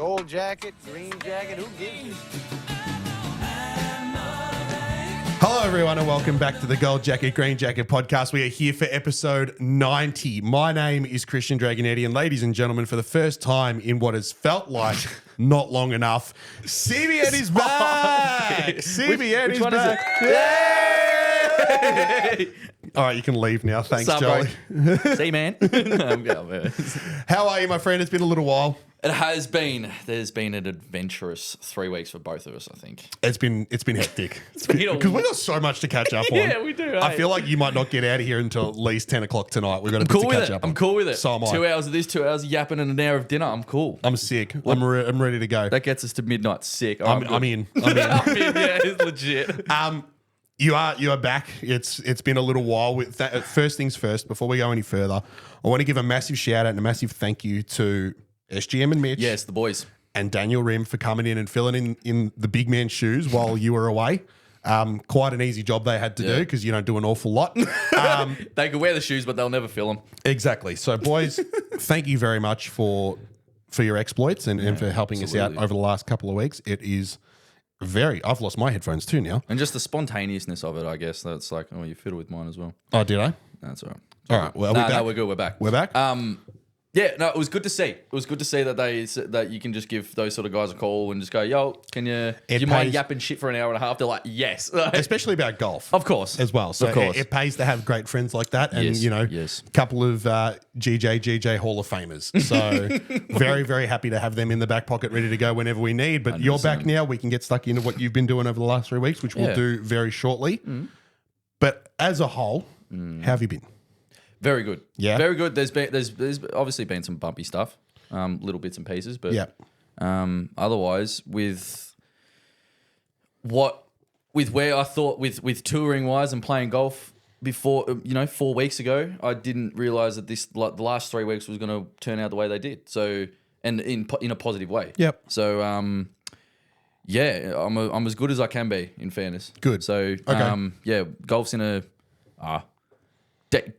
Gold jacket, green jacket, who gives you? Hello, everyone, and welcome back to the Gold Jacket, Green Jacket podcast. We are here for episode 90. My name is Christian Dragonetti, and ladies and gentlemen, for the first time in what has felt like not long enough, CBN is back! CBN which is one back! is Yay! All right, you can leave now. Thanks, Sup, Jolly. See, man. I'm going, man. How are you, my friend? It's been a little while. It has been. There's been an adventurous 3 weeks for both of us, I think. It's been hectic. been Because we've got so much to catch up on. Yeah, we do, I hey. feel like you might not get out of here until at least 10 o'clock tonight. We've got a bit Cool to with catch it. up on. I'm cool with it. So am I. 2 hours of this, 2 hours of yapping, and an hour of dinner. I'm cool. I'm sick. I'm ready to go. That gets us to midnight sick. I'm in. I'm in. Yeah, it's legit. You are back. It's been a little while. With that, first things first, before we go any further, I want to give a massive shout out and a massive thank you to SGM and Mitch. Yes, the boys. And Daniel Rim for coming in and filling in the big man's shoes while you were away. Quite an easy job they had to do because you don't do an awful lot. They could wear the shoes, but they'll never fill them. Exactly. So, boys, thank you very much for your exploits and for helping us out over the last couple of weeks. It is I've lost my headphones too now. And just the spontaneousness of it, I guess. That's like, oh, you fiddle with mine as well. Oh, did I? That's all right. All right. Well, are we back? No, we're good. We're back. We're back? Yeah, no, it was good to see. It was good to see that you can just give those sort of guys a call and just go, yo, do you mind yapping shit for an hour and a half? They're like, yes. Especially about golf. Of course. As well. So Of course. it pays to have great friends like that and, Yes. a couple of GJ Hall of Famers. So very, very happy to have them in the back pocket ready to go whenever we need. But you're back now. We can get stuck into what you've been doing over the last 3 weeks, which we'll do very shortly. But as a whole, how have you been? Very good. Yeah? Very good. There's obviously been some bumpy stuff, little bits and pieces, but otherwise with where I thought with touring wise and playing golf before, 4 weeks ago, I didn't realize that the last 3 weeks was going to turn out the way they did. So, and in a positive way. Yep. So, I'm as good as I can be, in fairness. Good. So, Okay. golf's in a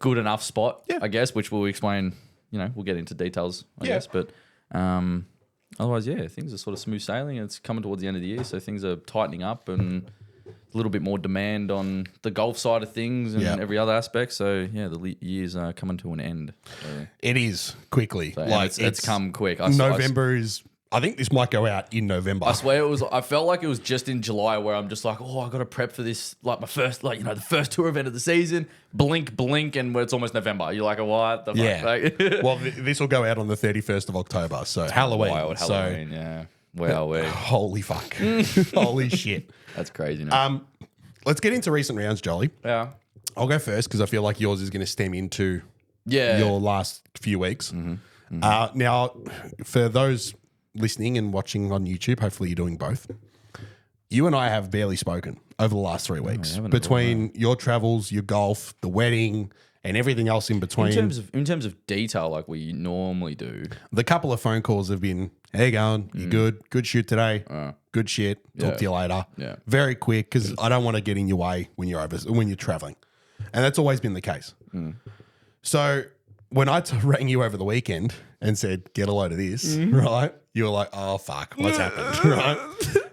good enough spot, I guess, which we'll explain. We'll get into details, I guess. But otherwise, things are sort of smooth sailing. It's coming towards the end of the year, so things are tightening up and a little bit more demand on the golf side of things and every other aspect. So, the year's coming to an end. So, It is quickly. it's come quick. November is... I think this might go out in November. I swear I felt like it was just in July where I'm just like, I got to prep for this, like my first, the first tour event of the season, blink, and it's almost November. You're like, what the fuck? Yeah. Like, Well, this will go out on the 31st of October, so Halloween. Wild Halloween, yeah. Where are we? Holy fuck. Holy shit. That's crazy. Now. Let's get into recent rounds, Jolly. Yeah. I'll go first because I feel like yours is going to stem into Yeah. your last few weeks. Now, for those listening and watching on YouTube, hopefully you're doing both. You and I have barely spoken over the last 3 weeks between your travels, your golf, the wedding, and everything else in between. In terms of detail, like we normally do. The couple of phone calls have been, how you going? You good? Good shoot today. Good shit. Talk to you later. Yeah. Very quick because I don't want to get in your way when you're traveling, and that's always been the case. So when I rang you over the weekend and said, get a load of this, right? You were like, oh, fuck, what's happened, right?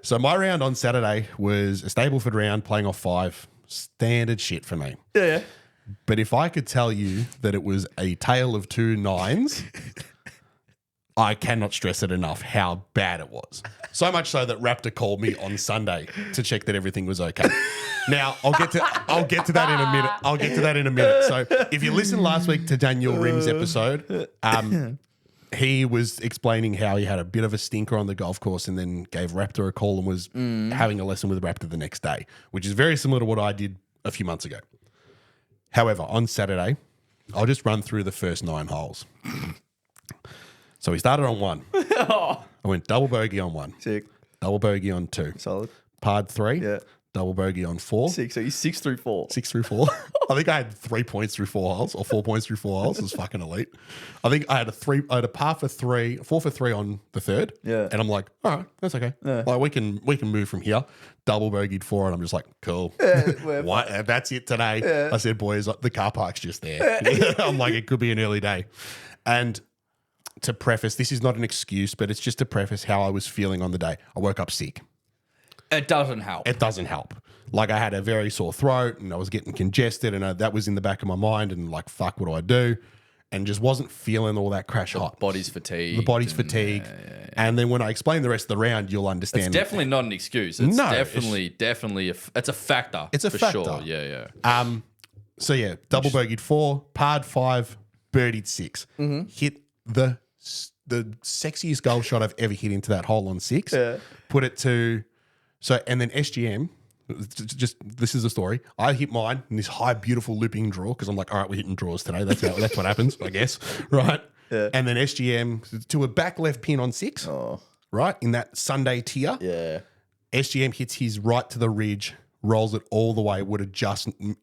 So my round on Saturday was a Stableford round playing off 5. Standard shit for me. Yeah. But if I could tell you that it was a tale of 2 9s, I cannot stress it enough how bad it was. So much so that Raptor called me on Sunday to check that everything was okay. Now, I'll get to that in a minute. So if you listened last week to Daniel Rim's episode, he was explaining how he had a bit of a stinker on the golf course and then gave Raptor a call and was having a lesson with Raptor the next day, which is very similar to what I did a few months ago. However, on Saturday, I'll just run through the first 9 holes. So we started on 1. I went double bogey on 1. Sick. Double bogey on 2. Solid. Parred 3. Yeah. Double bogey on 4. Sick. So you're 6 through 4. 6 through 4. I think I had 3 points through 4 holes or 4 points through 4 holes. It was fucking elite. I think I had a par for 3, 4 for 3 on the 3rd. Yeah. And I'm like, all right, that's okay. Yeah. Like we can move from here. Double bogeyed 4 and I'm just like, cool. What? That's it today. Yeah. I said, boys, the car park's just there. I'm like, it could be an early day. And to preface, this is not an excuse, but it's just to preface how I was feeling on the day. I woke up sick. It doesn't help. It doesn't help. Like, I had a very sore throat and I was getting congested, and that was in the back of my mind, and like, fuck, what do I do? And just wasn't feeling all that crash hot. Body's fatigued. The body's fatigued. And then when I explain the rest of the round, you'll understand. It's definitely not an excuse. It's definitely it's a factor. It's a for factor. Sure. Yeah. So yeah, double bogeyed 4, parred 5, birdied 6. Hit the sexiest golf shot I've ever hit into that hole on 6. Yeah. Put it to and then SGM. Just this is the story. I hit mine in this high, beautiful looping draw because I'm like, all right, we're hitting draws today. That's what happens, I guess, right? Yeah. And then SGM to a back left pin on 6, right in that Sunday tier. Yeah. SGM hits his right to the ridge, rolls it all the way.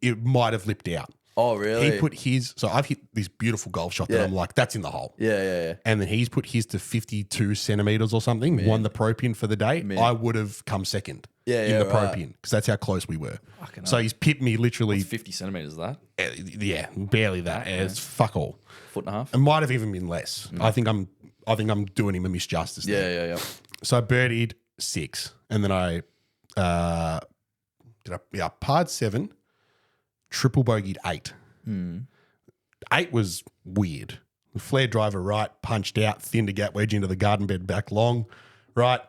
It might have lipped out. Oh, really? He put his. So I've hit this beautiful golf shot that I'm like, that's in the hole. Yeah. And then he's put his to 52 centimeters or something. Won the pro pin for the day. I would have come second. In the pro pin, because that's how close we were. So he's pipped me literally. 50 centimeters of that? Yeah, barely that. It's fuck all. 1.5 feet? It might have even been less. I think I'm doing him a misjustice there. Yeah. So I birdied 6, and then I parred 7, triple bogeyed 8. 8 was weird. Flare driver right, punched out, thinned a gap wedge into the garden bed back long, right,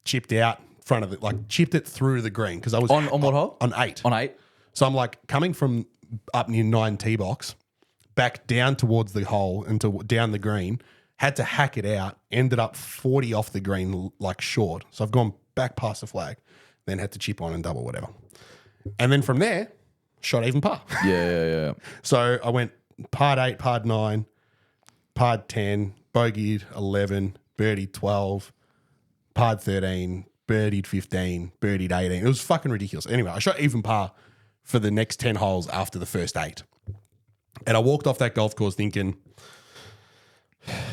chipped out. Front of it, like chipped it through the green because I was on what hole? On 8. On 8. So I'm like coming from up near 9 tee box, back down towards the hole and down the green. Had to hack it out. Ended up 40 off the green, like short. So I've gone back past the flag, then had to chip on and double whatever, and then from there, shot even par. Yeah. So I went par 8, par 9, par 10, bogeyed 11, birdied 12, par 13. Birdied 15, birdied 18. It was fucking ridiculous. Anyway, I shot even par for the next 10 holes after the first 8. And I walked off that golf course thinking,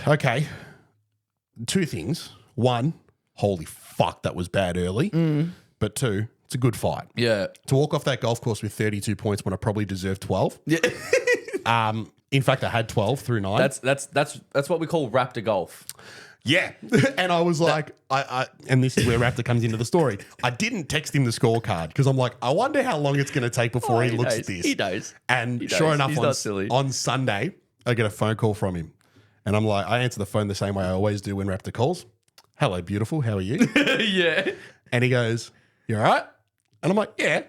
okay, 2 things. 1, holy fuck, that was bad early. But 2, it's a good fight. Yeah. To walk off that golf course with 32 points when I probably deserved 12. Yeah. In fact, I had 12 through 9. That's what we call Raptor golf. Yeah. And I was like, and this is where Raptor comes into the story. I didn't text him the scorecard because I'm like, I wonder how long it's going to take before he looks at this. He knows. And sure enough, not on Sunday, I get a phone call from him. And I'm like, I answer the phone the same way I always do when Raptor calls. Hello, beautiful. How are you? Yeah. And he goes, you all right? And I'm like, yeah.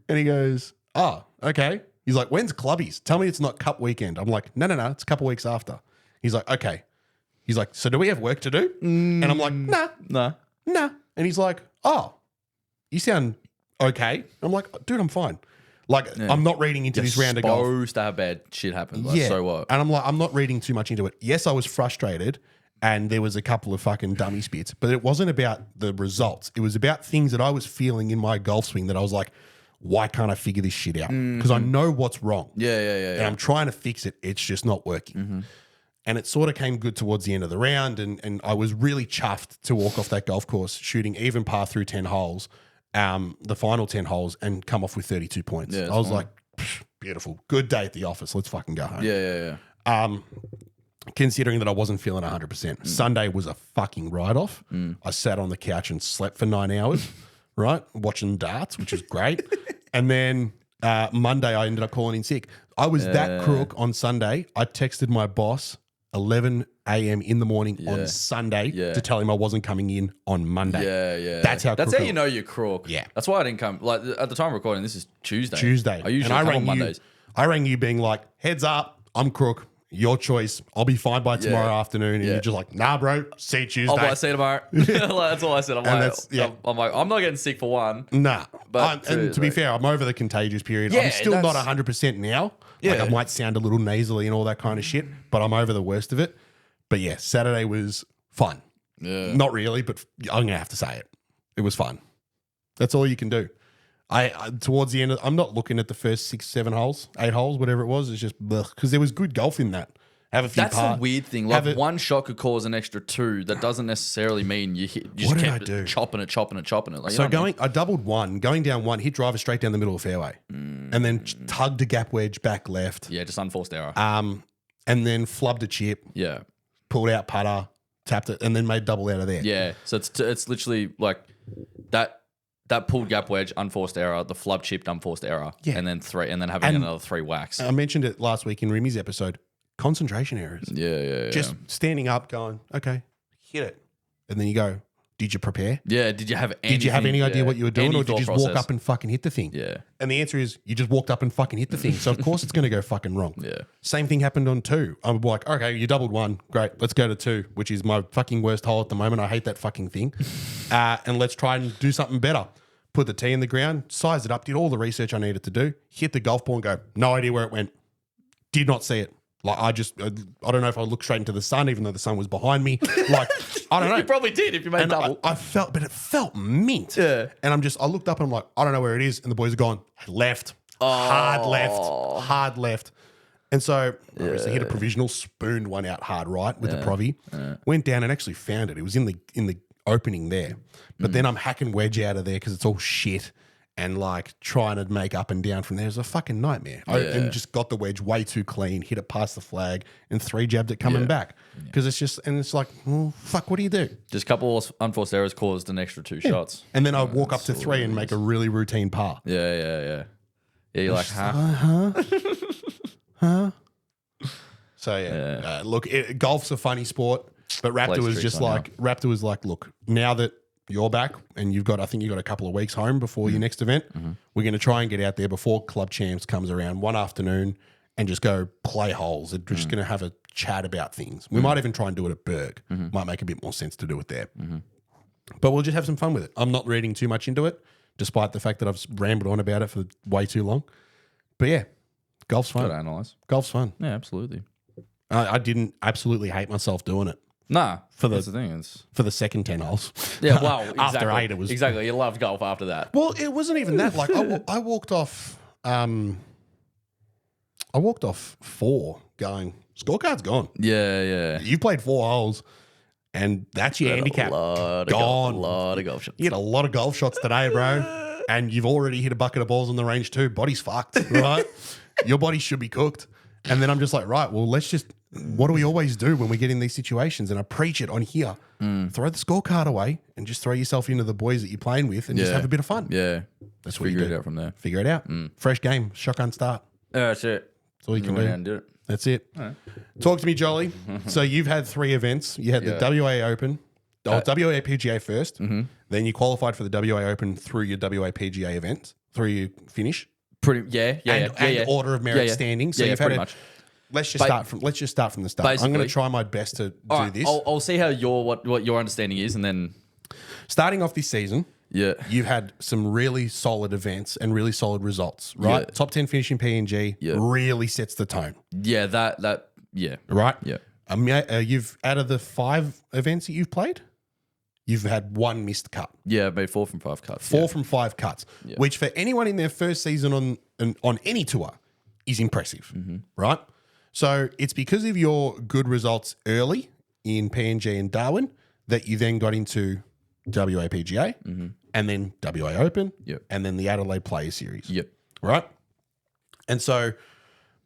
And he goes, oh, okay. He's like, when's clubbies? Tell me it's not cup weekend. I'm like, no. It's a couple weeks after. He's like, okay. He's like, so do we have work to do? And I'm like, nah. And he's like, oh, you sound okay. I'm like, dude, I'm fine. Like, I'm not reading into this round of golf. Supposed to have bad shit happen. Like, so what? And I'm like, I'm not reading too much into it. Yes, I was frustrated and there was a couple of fucking dummy spits, but it wasn't about the results. It was about things that I was feeling in my golf swing that I was like, why can't I figure this shit out? Because I know what's wrong. Yeah. And I'm trying to fix it. It's just not working. And it sort of came good towards the end of the round, and I was really chuffed to walk off that golf course shooting even par through 10 holes, the final 10 holes, and come off with 32 points. Yeah, I was like, beautiful. Good day at the office. Let's fucking go home. Yeah. Considering that I wasn't feeling 100%. Sunday was a fucking write-off. I sat on the couch and slept for 9 hours, right? Watching darts, which was great. And then Monday, I ended up calling in sick. I was that crook on Sunday. I texted my boss 11 a.m. in the morning on Sunday to tell him I wasn't coming in on Monday. Yeah. That's how you know you're crook. Yeah. That's why I didn't come. Like at the time of recording, this is Tuesday. I usually and come on Mondays. I rang you being like, heads up, I'm crook. Your choice. I'll be fine by tomorrow afternoon. And you're just like, nah, bro. See you Tuesday. I'll see you tomorrow. Like, that's all I said. I'm like, I'm not getting sick for one. Nah. But and to be fair, I'm over the contagious period. I'm still not 100% now. Yeah. Like I might sound a little nasally and all that kind of shit, but I'm over the worst of it. But yeah, Saturday was fun. Yeah. Not really, but I'm going to have to say it. It was fun. That's all you can do. I towards the end, I'm not looking at the first 6, 7 holes, 8 holes, whatever it was. It's just because there was good golf in that. Have a few. That's a weird thing. Like one shot could cause an extra 2. That doesn't necessarily mean you just kept chopping it. Like, so I doubled 1, going down 1, hit driver straight down the middle of the fairway, and then tugged a gap wedge back left. Yeah, just unforced error. And then flubbed a chip. Yeah. pulled out putter, tapped it, and then made double out of there. Yeah. So it's literally like that pulled gap wedge, unforced error, the flub chipped, unforced error, Yeah. and then having another 3 whacks. I mentioned it last week in Rimmy's episode. Concentration errors. Yeah. Just standing up, going, okay, hit it, and then you go. Did you prepare? Yeah. Did you have any idea what you were doing, Any or did you just thought walk up and fucking hit the thing? Yeah. And the answer is you just walked up and fucking hit the thing. So of course it's going to go fucking wrong. Yeah. Same thing happened on 2. I'm like, okay, you doubled 1, great. Let's go to 2, which is my fucking worst hole at the moment. I hate that fucking thing. And let's try and do something better. Put the tee in the ground, size it up, did all the research I needed to do, hit the golf ball and go, no idea where it went. Did not see it. Like I don't know if I looked straight into the sun, even though the sun was behind me. Like I don't know. You probably did if you made And double. I felt, but it felt mint. Yeah. And I looked up and I'm like, I don't know where it is. And the boys are gone, left, hard left. And so obviously hit a provisional, spooned one out hard right with the provy. Went down and actually found it. It was in the opening there. But then I'm hacking wedge out of there because it's all shit. And like trying to make up and down from there is a fucking nightmare. And just got the wedge way too clean, hit it past the flag, and 3 jabbed it coming back. Because it's like, well, fuck, what do you do? Just a couple of unforced errors caused an extra 2 shots. And then I walk up to 3 and make a really routine par. Yeah. Yeah, you're like, huh? So yeah, look, golf's a funny sport, but Raptor was just like, look, now that you're back and I think you've got a couple of weeks home before your next event. We're going to try and get out there before Club Champs comes around one afternoon and just go play holes. We're just going to have a chat about things. We might even try and do it at Berg. Might make a bit more sense to do it there. But we'll just have some fun with it. I'm not reading too much into it, despite the fact that I've rambled on about it for way too long. But yeah, golf's fun. Got to analyse. Golf's fun. Yeah, absolutely. I didn't absolutely hate myself doing it. Nah, that's the thing. For the second 10 holes. Yeah, well, exactly. After 8, it was... Exactly, you loved golf after that. Well, it wasn't even that. Like, I walked off... I walked off 4 going, scorecard's gone. Yeah. You played 4 holes, and that's your handicap. Gone. A lot of golf shots. You hit a lot of golf shots today, bro. And you've already hit a bucket of balls on the range too. Body's fucked, right? Your body should be cooked. And then I'm just like, right, well, let's just... What do we always do when we get in these situations? And I preach it on here. Throw the scorecard away and just throw yourself into the boys that you're playing with and just have a bit of fun. Yeah. That's what you Figure do. it out from there. Figure it out. Fresh game, shotgun start. That's it. That's all you can Go do. down and do it. That's it. Talk to me, Jolly. So you've had 3 events. You had the WA Open, WA PGA first. Then you qualified for the WA Open through your WA PGA event, through your finish. And order of merit standing. So you've had pretty much. Let's just start from the start. I'm going to try my best to do this. I'll see how what your understanding is, and then starting off this season, you've had some really solid events and really solid results, right? Yeah. Top 10 finish in PNG really sets the tone. Yeah, Right? Yeah. You've out of the 5 events that you've played, you've had 1 missed cut. Yeah, made 4 from 5 cuts. 4 from 5 cuts, which for anyone in their first season on any tour is impressive, right? So it's because of your good results early in PNG and Darwin that you then got into WA PGA and then WA Open and then the Adelaide Players Series. Yep. Right? And so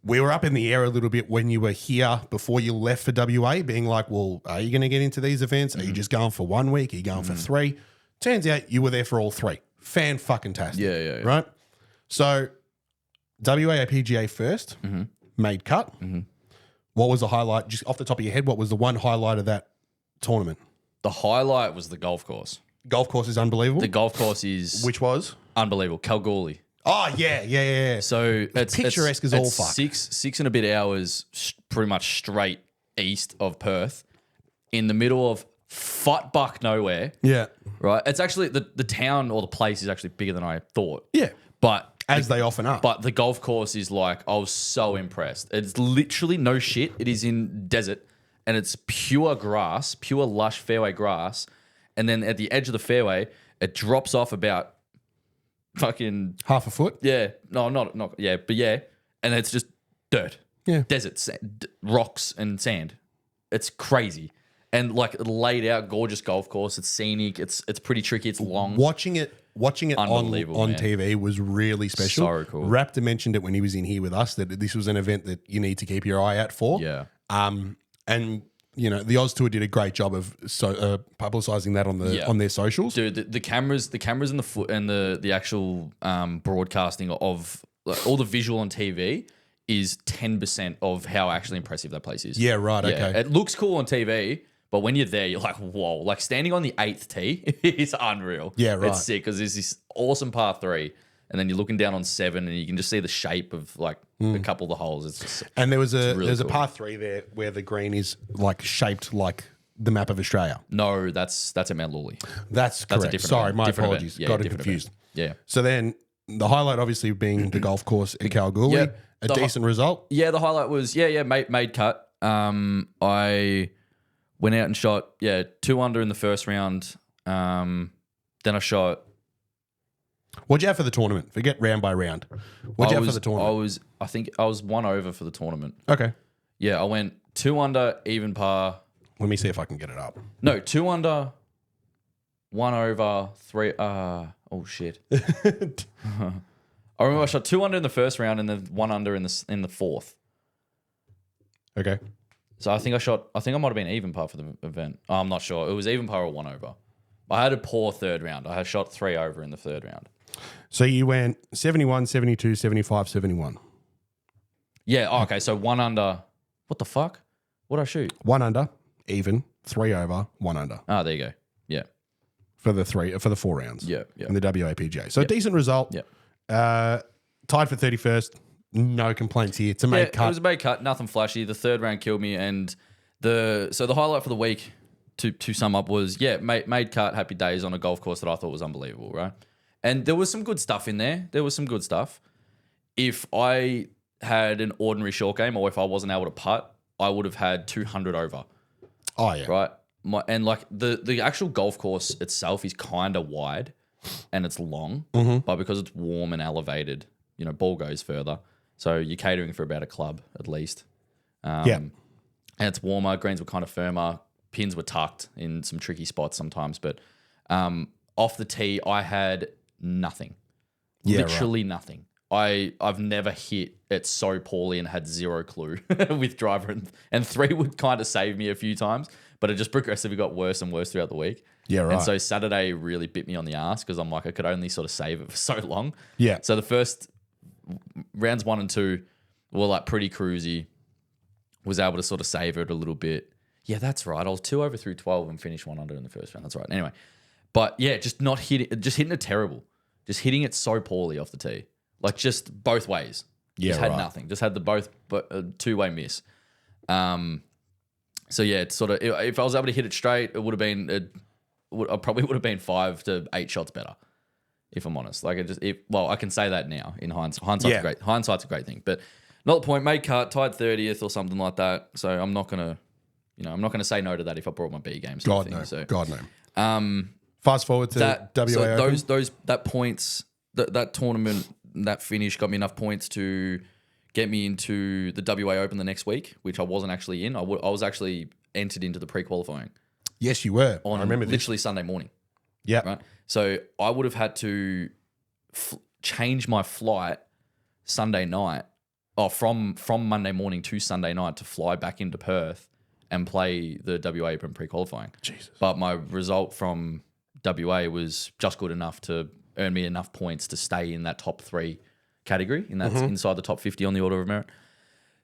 we were up in the air a little bit when you were here before you left for WA, being like, well, are you going to get into these events? Are you just going for 1 week? Are you going for 3? Turns out you were there for all 3. Fan-fucking-tastic. Yeah. Right? So WA PGA first, made cut. What was the highlight? Just off the top of your head, what was the one highlight of that tournament? The highlight was the golf course. Golf course is unbelievable. The golf course is Which was? unbelievable. Kalgoorlie. Oh, yeah. So it's picturesque as all fuck. 6 and a bit hours, pretty much straight east of Perth, in the middle of buck nowhere. Yeah. Right. It's actually the town or the place is actually bigger than I thought. Yeah. But As they often are. But the golf course is like, I was so impressed. It's literally no shit. It is in desert and it's pure grass, pure lush fairway grass. And then at the edge of the fairway, it drops off about fucking half a foot. Yeah. No, not yeah, but yeah. And it's just dirt. Yeah. Desert, rocks and sand. It's crazy. And like laid out, gorgeous golf course. It's scenic. It's pretty tricky. It's long. Watching it on man. TV was really special. So cool. Raptor mentioned it when he was in here with us that this was an event that you need to keep your eye out for. Yeah. And the Oz Tour did a great job of publicising that on their socials. Dude, the cameras and the foot and the actual broadcasting of all the visual on TV is 10% of how actually impressive that place is. Yeah, right. Okay. It looks cool on TV, but when you're there, you're like, whoa! Like standing on the 8th tee is unreal. Yeah, right. It's sick because there's this awesome par 3, and then you're looking down on 7, and you can just see the shape of like a couple of the holes. It's just And there's really a cool. par 3 there where the green is like shaped like the map of Australia. No, that's at Mount Lawley. That's correct. different Sorry, event. my Different apologies. event. Yeah, Got it different confused. event. Yeah. So then the highlight obviously being the golf course at Kalgoorlie. Yep. A decent result. Yeah, the highlight was made cut. I went out and shot 2 under in the first round. Then I shot. What'd you have for the tournament? Forget round by round. What'd you have for the tournament? I think I was 1 over for the tournament. Okay. Yeah, I went 2 under, even par. Let me see if I can get it up. No, 2 under, 1 over, 3. Oh shit. I remember I shot 2 under in the first round and then 1 under in the fourth. Okay. So I think I might have been even par for the event. I'm not sure. It was even par or 1 over. I had a poor third round. I had shot 3 over in the third round. So you went 71, 72, 75, 71. Yeah. Oh, okay. So 1 under. What the fuck? What did I shoot? 1 under, even, 3 over, 1 under Ah, there you go. Yeah. for the 4 rounds. Yeah. Yeah. In the WAPGA. So a decent result. Yeah. Tied for 31st. No complaints here. It's a made cut. It was a made cut. Nothing flashy. The third round killed me. And the highlight for the week, to sum up, was made cut. Happy days on a golf course that I thought was unbelievable. Right. And there was some good stuff in there. If I had an ordinary short game, or if I wasn't able to putt, I would have had 200 over. Oh, yeah. Right. And like the actual golf course itself is kind of wide and it's long, but because it's warm and elevated, ball goes further. So you're catering for about a club at least. And it's warmer. Greens were kind of firmer. Pins were tucked in some tricky spots sometimes. But off the tee, I had nothing. Yeah, Literally nothing. I've never hit it so poorly and had zero clue with driver. And 3 would kind of save me a few times, but it just progressively got worse and worse throughout the week. Yeah, right. And so Saturday really bit me on the ass because I'm like, I could only sort of save it for so long. Yeah. So the first rounds 1 and 2 were like pretty cruisy. Was able to sort of save it a little bit. Yeah, that's right. I was 2 over through 12 and finished 1 under in the first round. That's right. Anyway, but yeah, just hitting it terrible. Just hitting it so poorly off the tee. Like just both ways. Yeah, just had right. nothing. Just had the two-way miss. So yeah, it's sort of, if I was able to hit it straight, it would have been, I probably would have been 5 to 8 shots better, if I'm honest. Like I can say that now in hindsight. Hindsight's a great thing, but not the point. Made cut, tied 30th or something like that. So I'm not gonna say no to that if I brought my B game. God no. So, God no. Fast forward to WA so Open. that points that tournament, that finish got me enough points to get me into the WA Open the next week, which I wasn't actually in. I was actually entered into the pre-qualifying. Yes, you were. On I remember this. literally Sunday morning. Yeah. Right. So I would have had to change my flight Sunday night, from Monday morning to Sunday night to fly back into Perth and play the WA Open pre-qualifying. Jesus. But my result from WA was just good enough to earn me enough points to stay in that top 3 category, and that's inside the top 50 on the order of merit.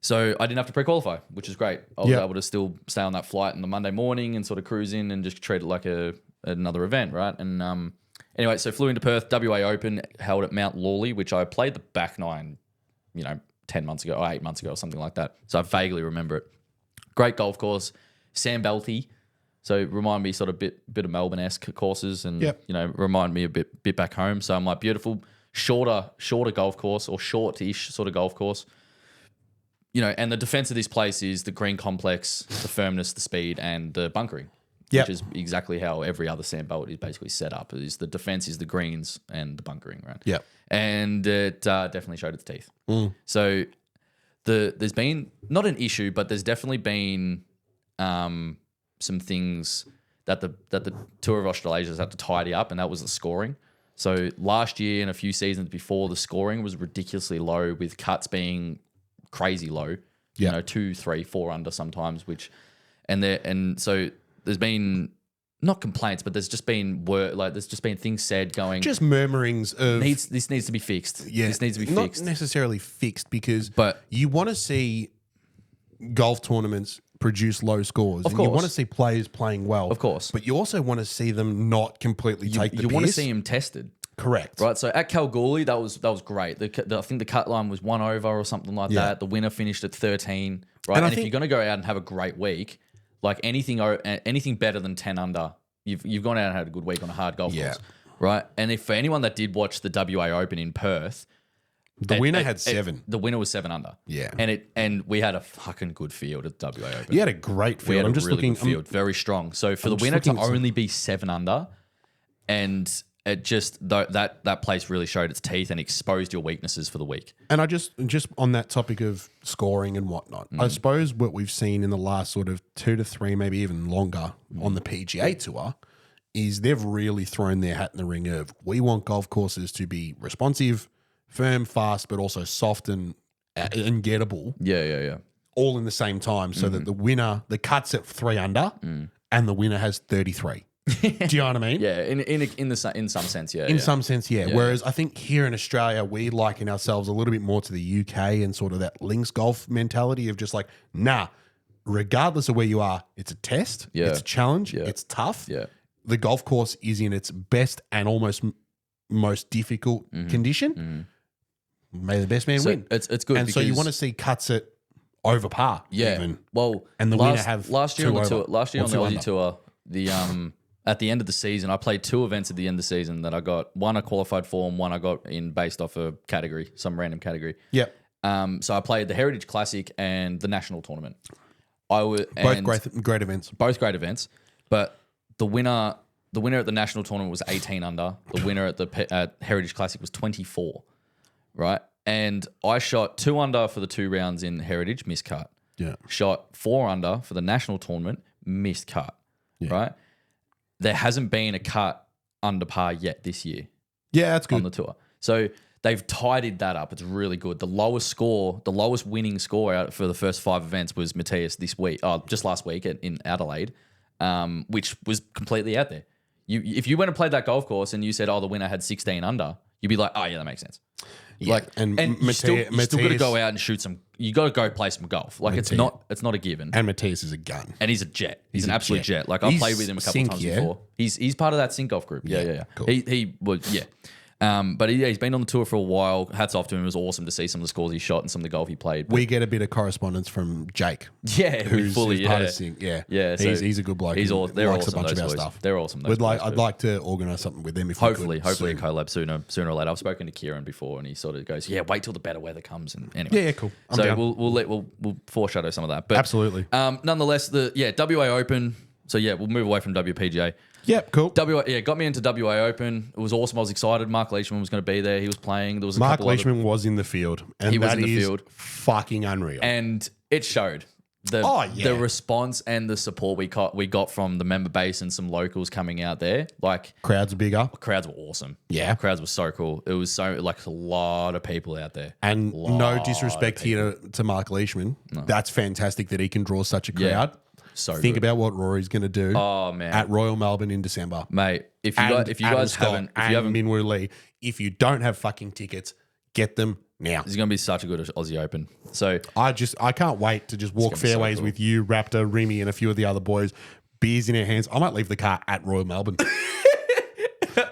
So I didn't have to pre-qualify, which is great. I was able to still stay on that flight on the Monday morning and sort of cruise in and just treat it like another event, right? And anyway, so flew into Perth, WA Open, held at Mount Lawley, which I played the back 9, 10 months ago or 8 months ago or something like that. So I vaguely remember it. Great golf course, sandbelty. So remind me sort of bit of Melbourne-esque courses and, remind me a bit back home. So I'm like, beautiful, shorter golf course or short-ish sort of golf course. And the defense of this place is the green complex, the firmness, the speed, and the bunkering, which is exactly how every other sandbelt is basically set up. Is the defense is the greens and the bunkering, right? Yeah. And it definitely showed its teeth. So there's been not an issue, but there's definitely been some things that the Tour of Australasia has had to tidy up, and that was the scoring. So last year and a few seasons before, the scoring was ridiculously low, with cuts being crazy low. 2, 3, 4 under sometimes, and so there's been not complaints, but there's just been there's just been things said going. Just murmurings of This needs to be fixed. yeah, This needs to be not fixed. necessarily fixed because But- you want to see golf tournaments produce low scores. Of and you course. want to see players playing well. Of course. But you also want to see them not completely take the You want to piss. see him tested. Correct. Right, so at Kalgoorlie, that was great. I think the cut line was 1 over or something like Yeah. that. The winner finished at 13. Right, And I and if think- you're going to go out and have a great week, like anything better than 10 under, you've gone out and had a good week on a hard golf Yeah. course, right? And if for anyone that did watch the WA Open in Perth, The winner had 7. the winner was 7 under. Yeah. and we had a fucking good field at the WA Open. You had a great field. We had I'm a just really looking. good field, very strong. So for the just winner to looking at some- only be 7 under, and it just that place really showed its teeth and exposed your weaknesses for the week. And I just on that topic of scoring and whatnot, I suppose what we've seen in the last sort of 2 to 3, maybe even longer on the PGA Tour is they've really thrown their hat in the ring of we want golf courses to be responsive, firm, fast, but also soft and gettable Yeah. all in the same time so that the winner, the cut's at 3 under and the winner has 33. Do you know what I mean? Yeah, in some sense, yeah. In some sense, yeah. Whereas I think here in Australia, we liken ourselves a little bit more to the UK and sort of that links golf mentality of just like, nah, regardless of where you are, it's a test, it's a challenge, it's tough. Yeah. The golf course is in its best and almost most difficult condition. May the best man So win. it's good. And so you because- want to see cuts at over par. yeah. Even. Well, And the winner have last year on 2 the tour, over last year or on the 2 Aussie under. tour, the at the end of the season, I played 2 events at the end of the season that I got. One I qualified for, and one I got in based off a category, some random category. Yep. So I played the Heritage Classic and the National Tournament. Both great events. Both great events, but the winner at the National Tournament was 18 under. The winner at Heritage Classic was 24, right? And I shot 2 under for the 2 rounds in Heritage, missed cut. Yeah. Shot 4 under for the National Tournament, missed cut, right? There hasn't been a cut under par yet this year Yeah, that's on good. the tour. So they've tidied that up. It's really good. The lowest winning score out for the first 5 events was Matthias this week, just last week in Adelaide, which was completely out there. If you went and played that golf course and you said, oh, the winner had 16 under, you'd be like, oh yeah, that makes sense. Yeah. Like, and you still got to Matthias- go out and shoot some. You got to go play some golf. Like it's not a given. And Matthias is a gun. And he's a jet. He's an a absolute jet. jet. Like I've He's played with him a couple sync, times yeah? before. He's part of that sync golf group. Yeah. Cool. He was but he's been on the tour for a while. Hats off to him. It was awesome to see some of the scores he shot and some of the golf he played. But We get a bit of correspondence from Jake. yeah, Who's fully part of Sync. Yeah. So He's a good bloke. He's and all. They're likes awesome. a bunch of those our boys. stuff. They're awesome. Those boys, I'd too. like to organise something with them if Hopefully we could a soon. collab sooner or later. I've spoken to Kieran before, and he sort of goes, "Yeah, wait till the better weather comes." And anyway, Yeah, cool. I'm so down. we'll foreshadow some of that. But Absolutely. nonetheless, WA Open. So yeah, we'll move away from WPGA. Yep, cool. Got me into WA Open. It was awesome. I was excited. Mark Leishman was going to be there. He was playing. There was a Mark couple other- Leishman was in the field. And He was that in the is field. fucking unreal. and it showed. The response and the support we got from the member base and some locals coming out there. Like Crowds are bigger. crowds were awesome. Yeah. Crowds were so cool. It was so like a lot of people out there. And no Lot disrespect of here to Mark Leishman. That's fantastic that he can draw such a crowd. So Think good. about what Rory's going to do Oh man. at Royal Melbourne in December. Mate, if you And guys haven't Minwoo Lee, if you don't have fucking tickets, get them now. it's going to be such a good Aussie Open. So I can't wait to just walk gonna be so fairways cool. with you, Raptor, Remy, and a few of the other boys. Beers in our hands. I might leave the car at Royal Melbourne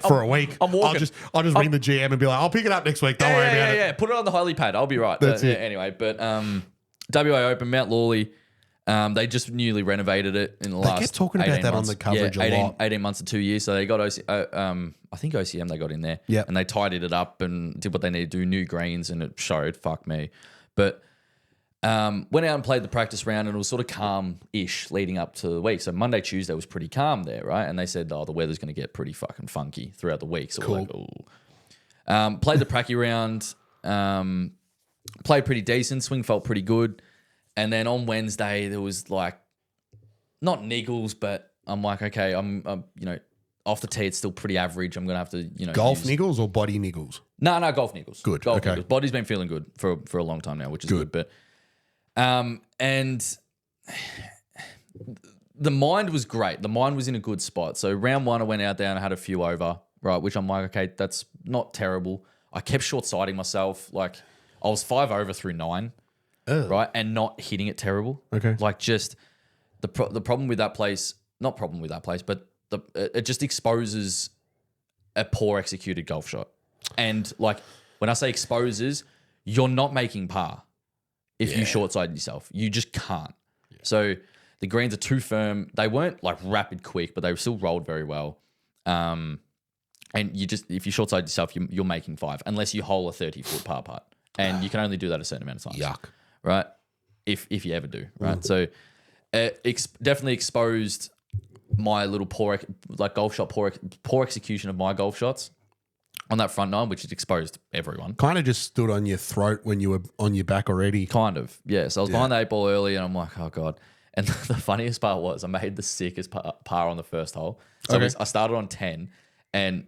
for a week. I'm walking. I'll just ring the GM and be like, I'll pick it up next week. Don't worry about it. Yeah. Put it on the Holy Pad. I'll be right. That's it. Anyway, but WA Open, Mount Lawley, they just newly renovated it in the last. kept talking about 18 that on months. the coverage a 18, lot. 18 months to 2 years. So they got I think OCM they got in there. Yep. And they tidied it up and did what they need to do, new greens, and it showed. Fuck me. But went out and played the practice round, and it was sort of calm-ish leading up to the week. So Monday, Tuesday was pretty calm there, right? And they said, the weather's going to get pretty fucking funky throughout the week. So we're like, ooh. Played the pracky round, played pretty decent, swing felt pretty good. And then on Wednesday, there was like, not niggles, but I'm like, okay, I'm off the tee, it's still pretty average. I'm going to have to, Golf niggles or body niggles? No, golf niggles. Good, Golf okay. niggles. Body's been feeling good for a long time now, which is good. But, and the mind was great. The mind was in a good spot. So round one, I went out there and I had a few over, right? Which I'm like, okay, that's not terrible. I kept short-siding myself. Like I was 5 over through 9, right? And not hitting it terrible. Okay. Like just the problem with that place, not problem with that place, but it just exposes a poor executed golf shot. And like when I say exposes, you're not making par if you short-side yourself. You just can't. Yeah. So the greens are too firm. They weren't like rapid quick, but they still rolled very well. And you just, if you short side yourself, you're making 5, unless you hole a 30-foot par putt. And you can only do that a certain amount of times. Yuck. Right? If you ever do, right? So definitely exposed my little poor execution of my golf shots on that front 9, which it exposed everyone. Kind of just stood on your throat when you were on your back already. Kind of, yeah. So I was behind the 8 ball early and I'm like, oh God. And the funniest part was I made the sickest par on the first hole. So I started on 10 and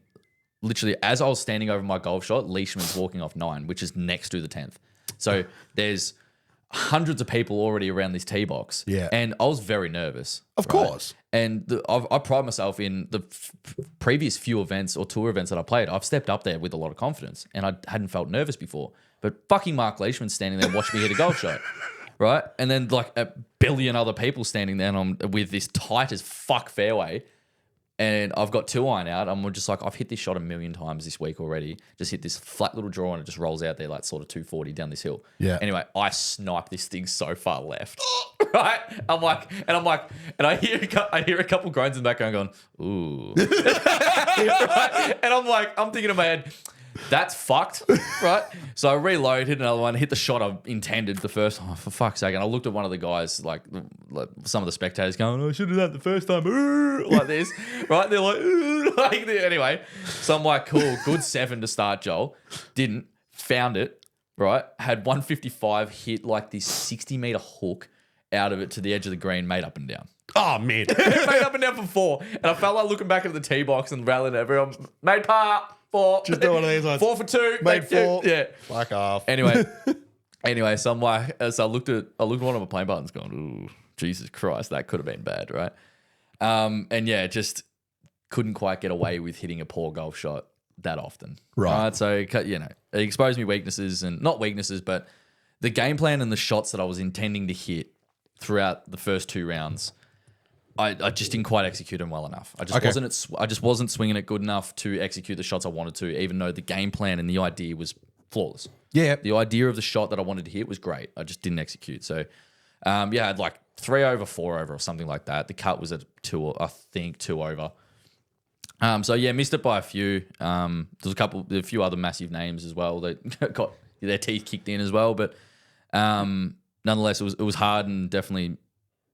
literally as I was standing over my golf shot, Leishman's walking off 9, which is next to the 10th. So there's hundreds of people already around this tee box. Yeah. And I was very nervous. Of course. And I pride myself in the previous few events or tour events that I played. I've stepped up there with a lot of confidence and I hadn't felt nervous before. But fucking Mark Leishman's standing there watching me hit a golf shot. Right? And then like a billion other people standing there and I'm with this tight as fuck fairway. And I've got 2-iron out. I'm just like, I've hit this shot a million times this week already. Just hit this flat little draw and it just rolls out there like sort of 240 down this hill. Yeah. Anyway, I sniped this thing so far left. Right? And I hear a couple groans in the background going, ooh. Right? And I'm thinking in my head, that's fucked, right? So I reload, hit another one, hit the shot I intended the first time. For fuck's sake. And I looked at one of the guys, like some of the spectators going, oh, I should have done it the first time. Like this, right? They're like, anyway. So I'm like, cool, good 7 to start, Joel. Didn't, found it, right? Had 155, hit like this 60-meter hook out of it to the edge of the green, made up and down. Oh, man. Made up and down for 4. And I felt like looking back at the tee box and rallying everyone, made par. 4. Just do one of these ones. 4 for 2. Made 4. Yeah. Fuck off. Anyway, so I'm like, so I looked at one of my play buttons going, ooh, Jesus Christ, that could have been bad, right? And yeah, just couldn't quite get away with hitting a poor golf shot that often. Right. So, you know, it exposed me weaknesses and not weaknesses, but the game plan and the shots that I was intending to hit throughout the first 2 rounds, I just didn't quite execute them well enough. I just wasn't swinging it good enough to execute the shots I wanted to, even though the game plan and the idea was flawless. Yeah. The idea of the shot that I wanted to hit was great. I just didn't execute. So, I had like 3 over, 4 over or something like that. The cut was at 2 over. So yeah, missed it by a few. There's a few other massive names as well that got their teeth kicked in as well. But nonetheless, it was hard and definitely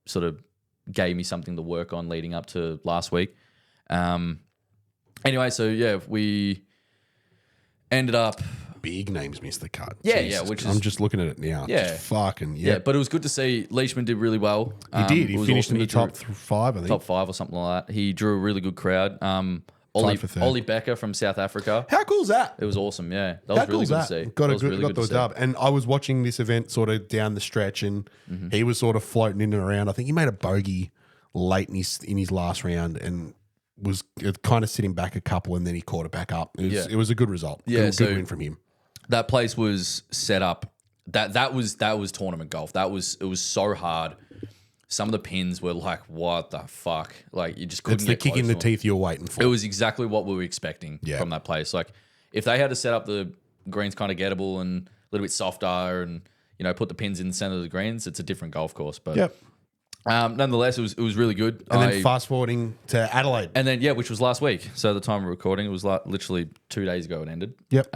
sort of gave me something to work on leading up to last week. Anyway, so yeah, we ended up... Big names missed the cut. Yeah, Jesus. yeah. Which I'm just looking at it now. Yeah. Just fucking, yeah. But it was good to see Leishman did really well. He did. He finished awesome. in the top 5, I think. Top 5 or something like that. He drew a really good crowd. Ollie Becker from South Africa. How cool is that? It was awesome, yeah. That was really good to see. Got the dub. And I was watching this event sort of down the stretch and he was sort of floating in and around. I think he made a bogey late in his last round and was kind of sitting back a couple and then he caught it back up. It was a good result. Yeah, good win from him. That place was set up. That was tournament golf. It was so hard. Some of the pins were like, what the fuck? Like you just couldn't. It's the kick in the teeth you're waiting for. It was exactly what we were expecting from that place. Like if they had to set up the greens kind of gettable and a little bit softer and put the pins in the center of the greens, it's a different golf course. But nonetheless, it was really good. And then fast forwarding to Adelaide, and then which was last week. So at the time of recording, it was like literally 2 days ago it ended. Yep.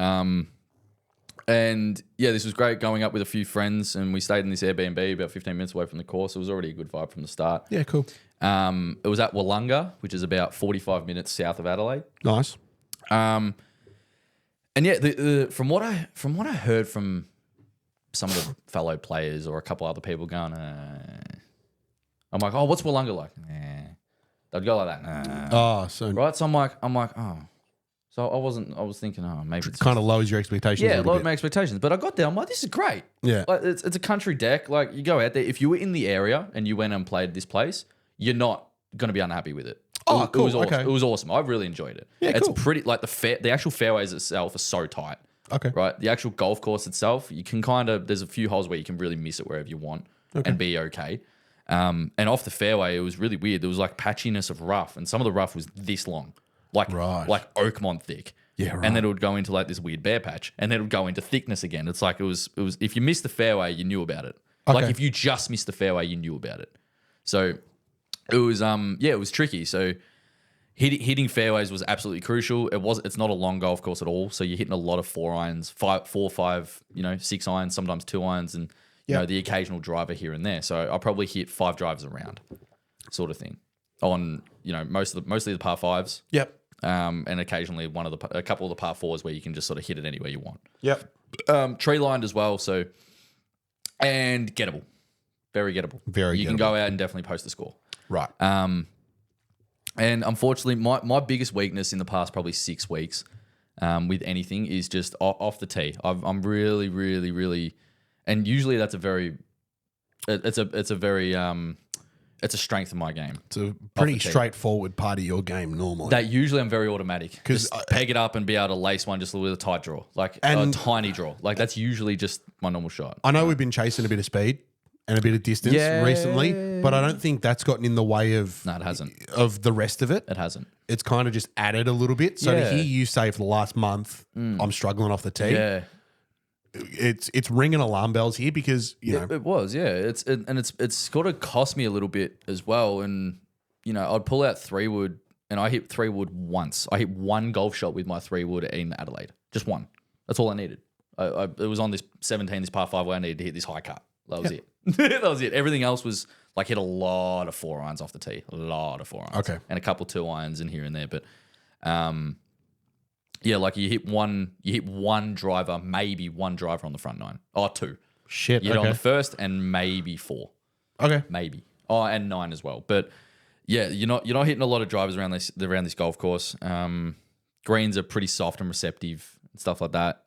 And yeah, this was great going up with a few friends and we stayed in this Airbnb about 15 minutes away from the course. It was already a good vibe from the start. Yeah, cool. It was at Wollonga, which is about 45 minutes south of Adelaide. Nice. And yeah, from what I heard from some of the fellow players or a couple other people going, I'm like, oh, what's Wollonga like? They'd go like that. Oh, so right. So I'm like, oh. So I was thinking, oh, maybe it's Kind of lowers your expectations. yeah, a little lowered bit. my expectations. But I got there. I'm like, this is great. Yeah. Like, it's a country deck. Like, you go out there. If you were in the area and you went and played this place, you're not going to be unhappy with it. Oh, It cool. was awesome. Okay. It was awesome. I really enjoyed it. Yeah, it's cool. pretty like the actual fairways itself are so tight. Okay. Right. The actual golf course itself, you can there's a few holes where you can really miss it wherever you want and be okay. And off the fairway, it was really weird. There was like patchiness of rough, and some of the rough was this long, like Oakmont thick. Yeah, right. And then it would go into like this weird bare patch, and then it would go into thickness again. It's like it was. If you missed the fairway, you knew about it. Like Okay. if you just missed the fairway, you knew about it. So it was it was tricky. So hitting fairways was absolutely crucial. It's not a long golf course at all. So you're hitting a lot of 4 irons, 4, 5, 6 irons, sometimes 2 irons, and the occasional driver here and there. So I probably hit 5 drives around, sort of thing, on mostly the par 5s. Yep. And occasionally a couple of the par 4s where you can just sort of hit it anywhere you want. Yep. Tree lined as well, so and gettable, very gettable. Very you can gettable. go out and definitely post the score. Right. And unfortunately, my biggest weakness in the past probably 6 weeks with anything is just off the tee. I'm really, really, really, and usually that's it's a strength of my game. It's a pretty straightforward part of your game normally. That usually I'm very automatic. 'Cause Just peg it up and be able to lace one just with a tight draw, like a tiny draw. Like that's usually just my normal shot. I know we've been chasing a bit of speed and a bit of distance recently, but I don't think that's gotten in the way of No, it hasn't. of the rest of it. It hasn't. It's kind of just added a little bit. So to Yeah. hear you say for the last month, I'm struggling off the tee, Yeah. it's ringing alarm bells here because you know It was, yeah. It's got to cost me a little bit as well. And I'd pull out 3-wood, and I hit 3-wood once. I hit one golf shot with my 3-wood in Adelaide, just one. That's all I needed. It was on this 17, this par 5 where I needed to hit this high cut. That was it. That was it. Everything else was like hit a lot of 4 irons off the tee, a lot of 4 irons, Okay. and a couple 2 irons in here and there. But like you hit one driver, maybe one driver on the front 9, or 2. shit. You hit Okay. on the first and maybe 4, Okay. maybe. Oh, and 9 as well. But yeah, you're not hitting a lot of drivers around this golf course. Greens are pretty soft and receptive and stuff like that.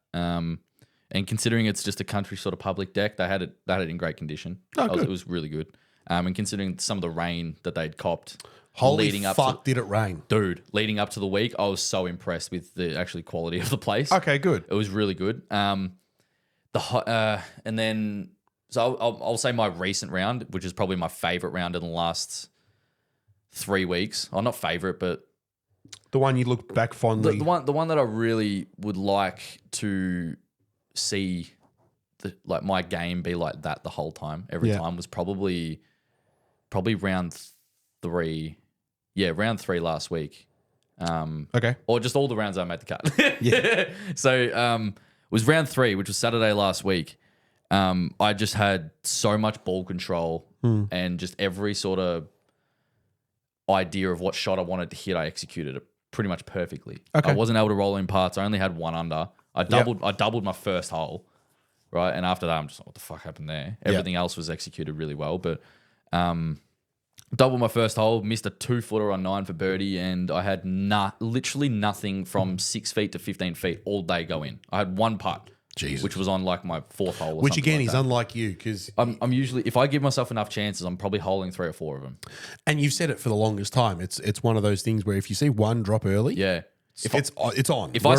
And considering it's just a country sort of public deck, they had it in great condition. Oh, good. It was really good. And considering some of the rain that they'd copped Holy leading up fuck, to, did it rain? dude, leading up to the week, I was so impressed with the actually quality of the place. Okay, good. It was really good. And then so I'll say my recent round, which is probably my favorite round in the last 3 weeks. Oh, not favorite, but The one you look back fondly. the one that I really would like to see my game be like that the whole time, every time, was probably round 3. Yeah, round 3 last week. Okay. Or just all the rounds I made the cut. Yeah. So was round 3, which was Saturday last week. I just had so much ball control and just every sort of idea of what shot I wanted to hit, I executed it pretty much perfectly. Okay. I wasn't able to roll in parts. I only had 1 under. I doubled my first hole, right? And after that, I'm just like, what the fuck happened there? Everything else was executed really well, but doubled my first hole, missed a 2-footer on 9 for birdie, and I had literally nothing from 6 feet to 15 feet all day go in. I had 1 putt, Jesus. which was on like my 4th hole. Or Which something again like is that. unlike you because I'm usually, if I give myself enough chances, I'm probably holing 3 or 4 of them. and you've said it for the longest time. It's one of those things where if you see one drop early, Yeah. it's on. If We're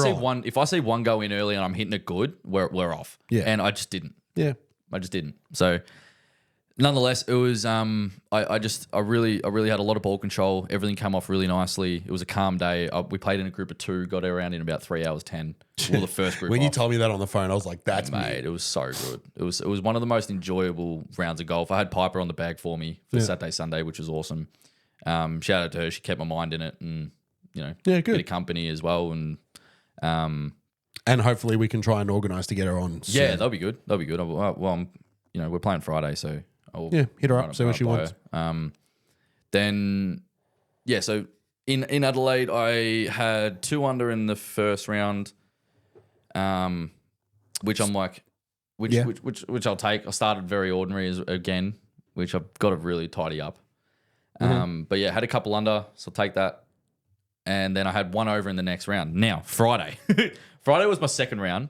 I see one go in early and I'm hitting it good, we're off. Yeah. And I just didn't. Yeah. I just didn't. So nonetheless, it was I really had a lot of ball control. Everything came off really nicely. It was a calm day. We played in a group of 2, got around in about 3 hours 10. Well, the first group. When you off. told me that on the phone, I was like, that's Mate, me. it was so good. It was one of the most enjoyable rounds of golf. I had Piper on the bag for me for Saturday, Sunday, which was awesome. Shout out to her. She kept my mind in it, and good. bit of company as well. And And hopefully we can try and organise to get her on soon. yeah, that'll be good. That'll be good. Well, we're playing Friday, so I'll hit her run up, it see what by she wants. her. Then so in Adelaide, I had 2 under in the first round, which I'm like, which I'll take. I started very ordinary again, which I've got to really tidy up. But yeah, had a couple under, so I'll take that. and then I had one over in the next round. Now, Friday. Friday was my second round.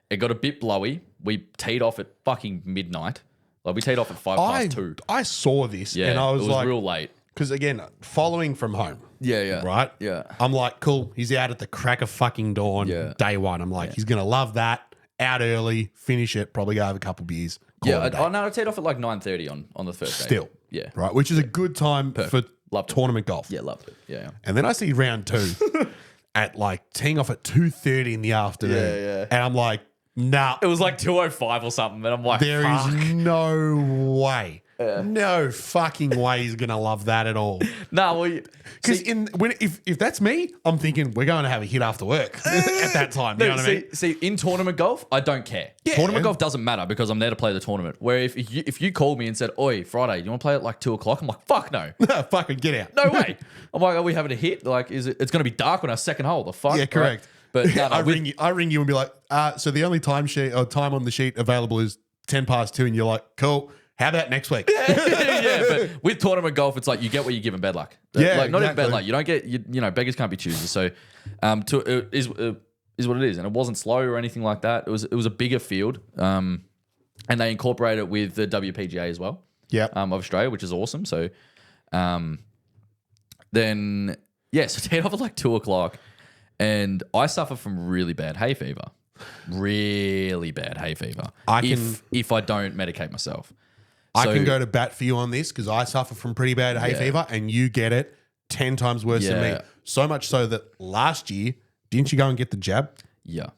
It got a bit blowy. We teed off at fucking midnight. Like, we teed off at 2:05. I saw this Yeah, and I was it was like, real late. because again, following from home. Yeah. Right? Yeah. I'm like, cool. He's out at the crack of fucking dawn, Yeah. day one. I'm like, he's going to love that. Out early, finish it, probably go have a couple beers. Yeah, I teed off at like 9:30 on the first day. Still. Yeah. Right? Which is a good time for Loved it. tournament golf. Yeah, loved it. Yeah. And then I see round 2 at like teeing off at 2:30 in the afternoon. Yeah. And I'm like, nah. It was like 2:05 or something, and I'm like, There fuck. is no way. No fucking way he's gonna love that at all. No, well, Because if that's me, I'm thinking we're going to have a hit after work at that time. You know what I mean? See, in tournament golf, I don't care. Yeah. Tournament golf doesn't matter because I'm there to play the tournament. Where if you called me and said, "Oi, Friday, you want to play at like 2:00?" I'm like, "Fuck no, Fucking get out. no way." I'm like, "Are we having a hit? Like, is it? It's going to be dark on our second hole. The fuck?" Yeah, correct. Right? But no, I ring you and be like, so the only time on the sheet available is 2:10, and you're like, cool. How about next week? yeah, but with tournament golf, it's like you get what you give in bad luck. Yeah, like not even exactly. bad luck. You don't get you know beggars can't be choosers. So, it is what it is, and it wasn't slow or anything like that. It was a bigger field, and they incorporate it with the WPGA as well. Yeah. Of Australia, which is awesome. So, then so teed off at like 2:00, and I suffer from really bad hay fever. Really bad hay fever. If I don't medicate myself. I can go to bat for you on this because I suffer from pretty bad hay fever and you get it 10 times worse than me. So much so that last year, didn't you go and get the jab? Yeah.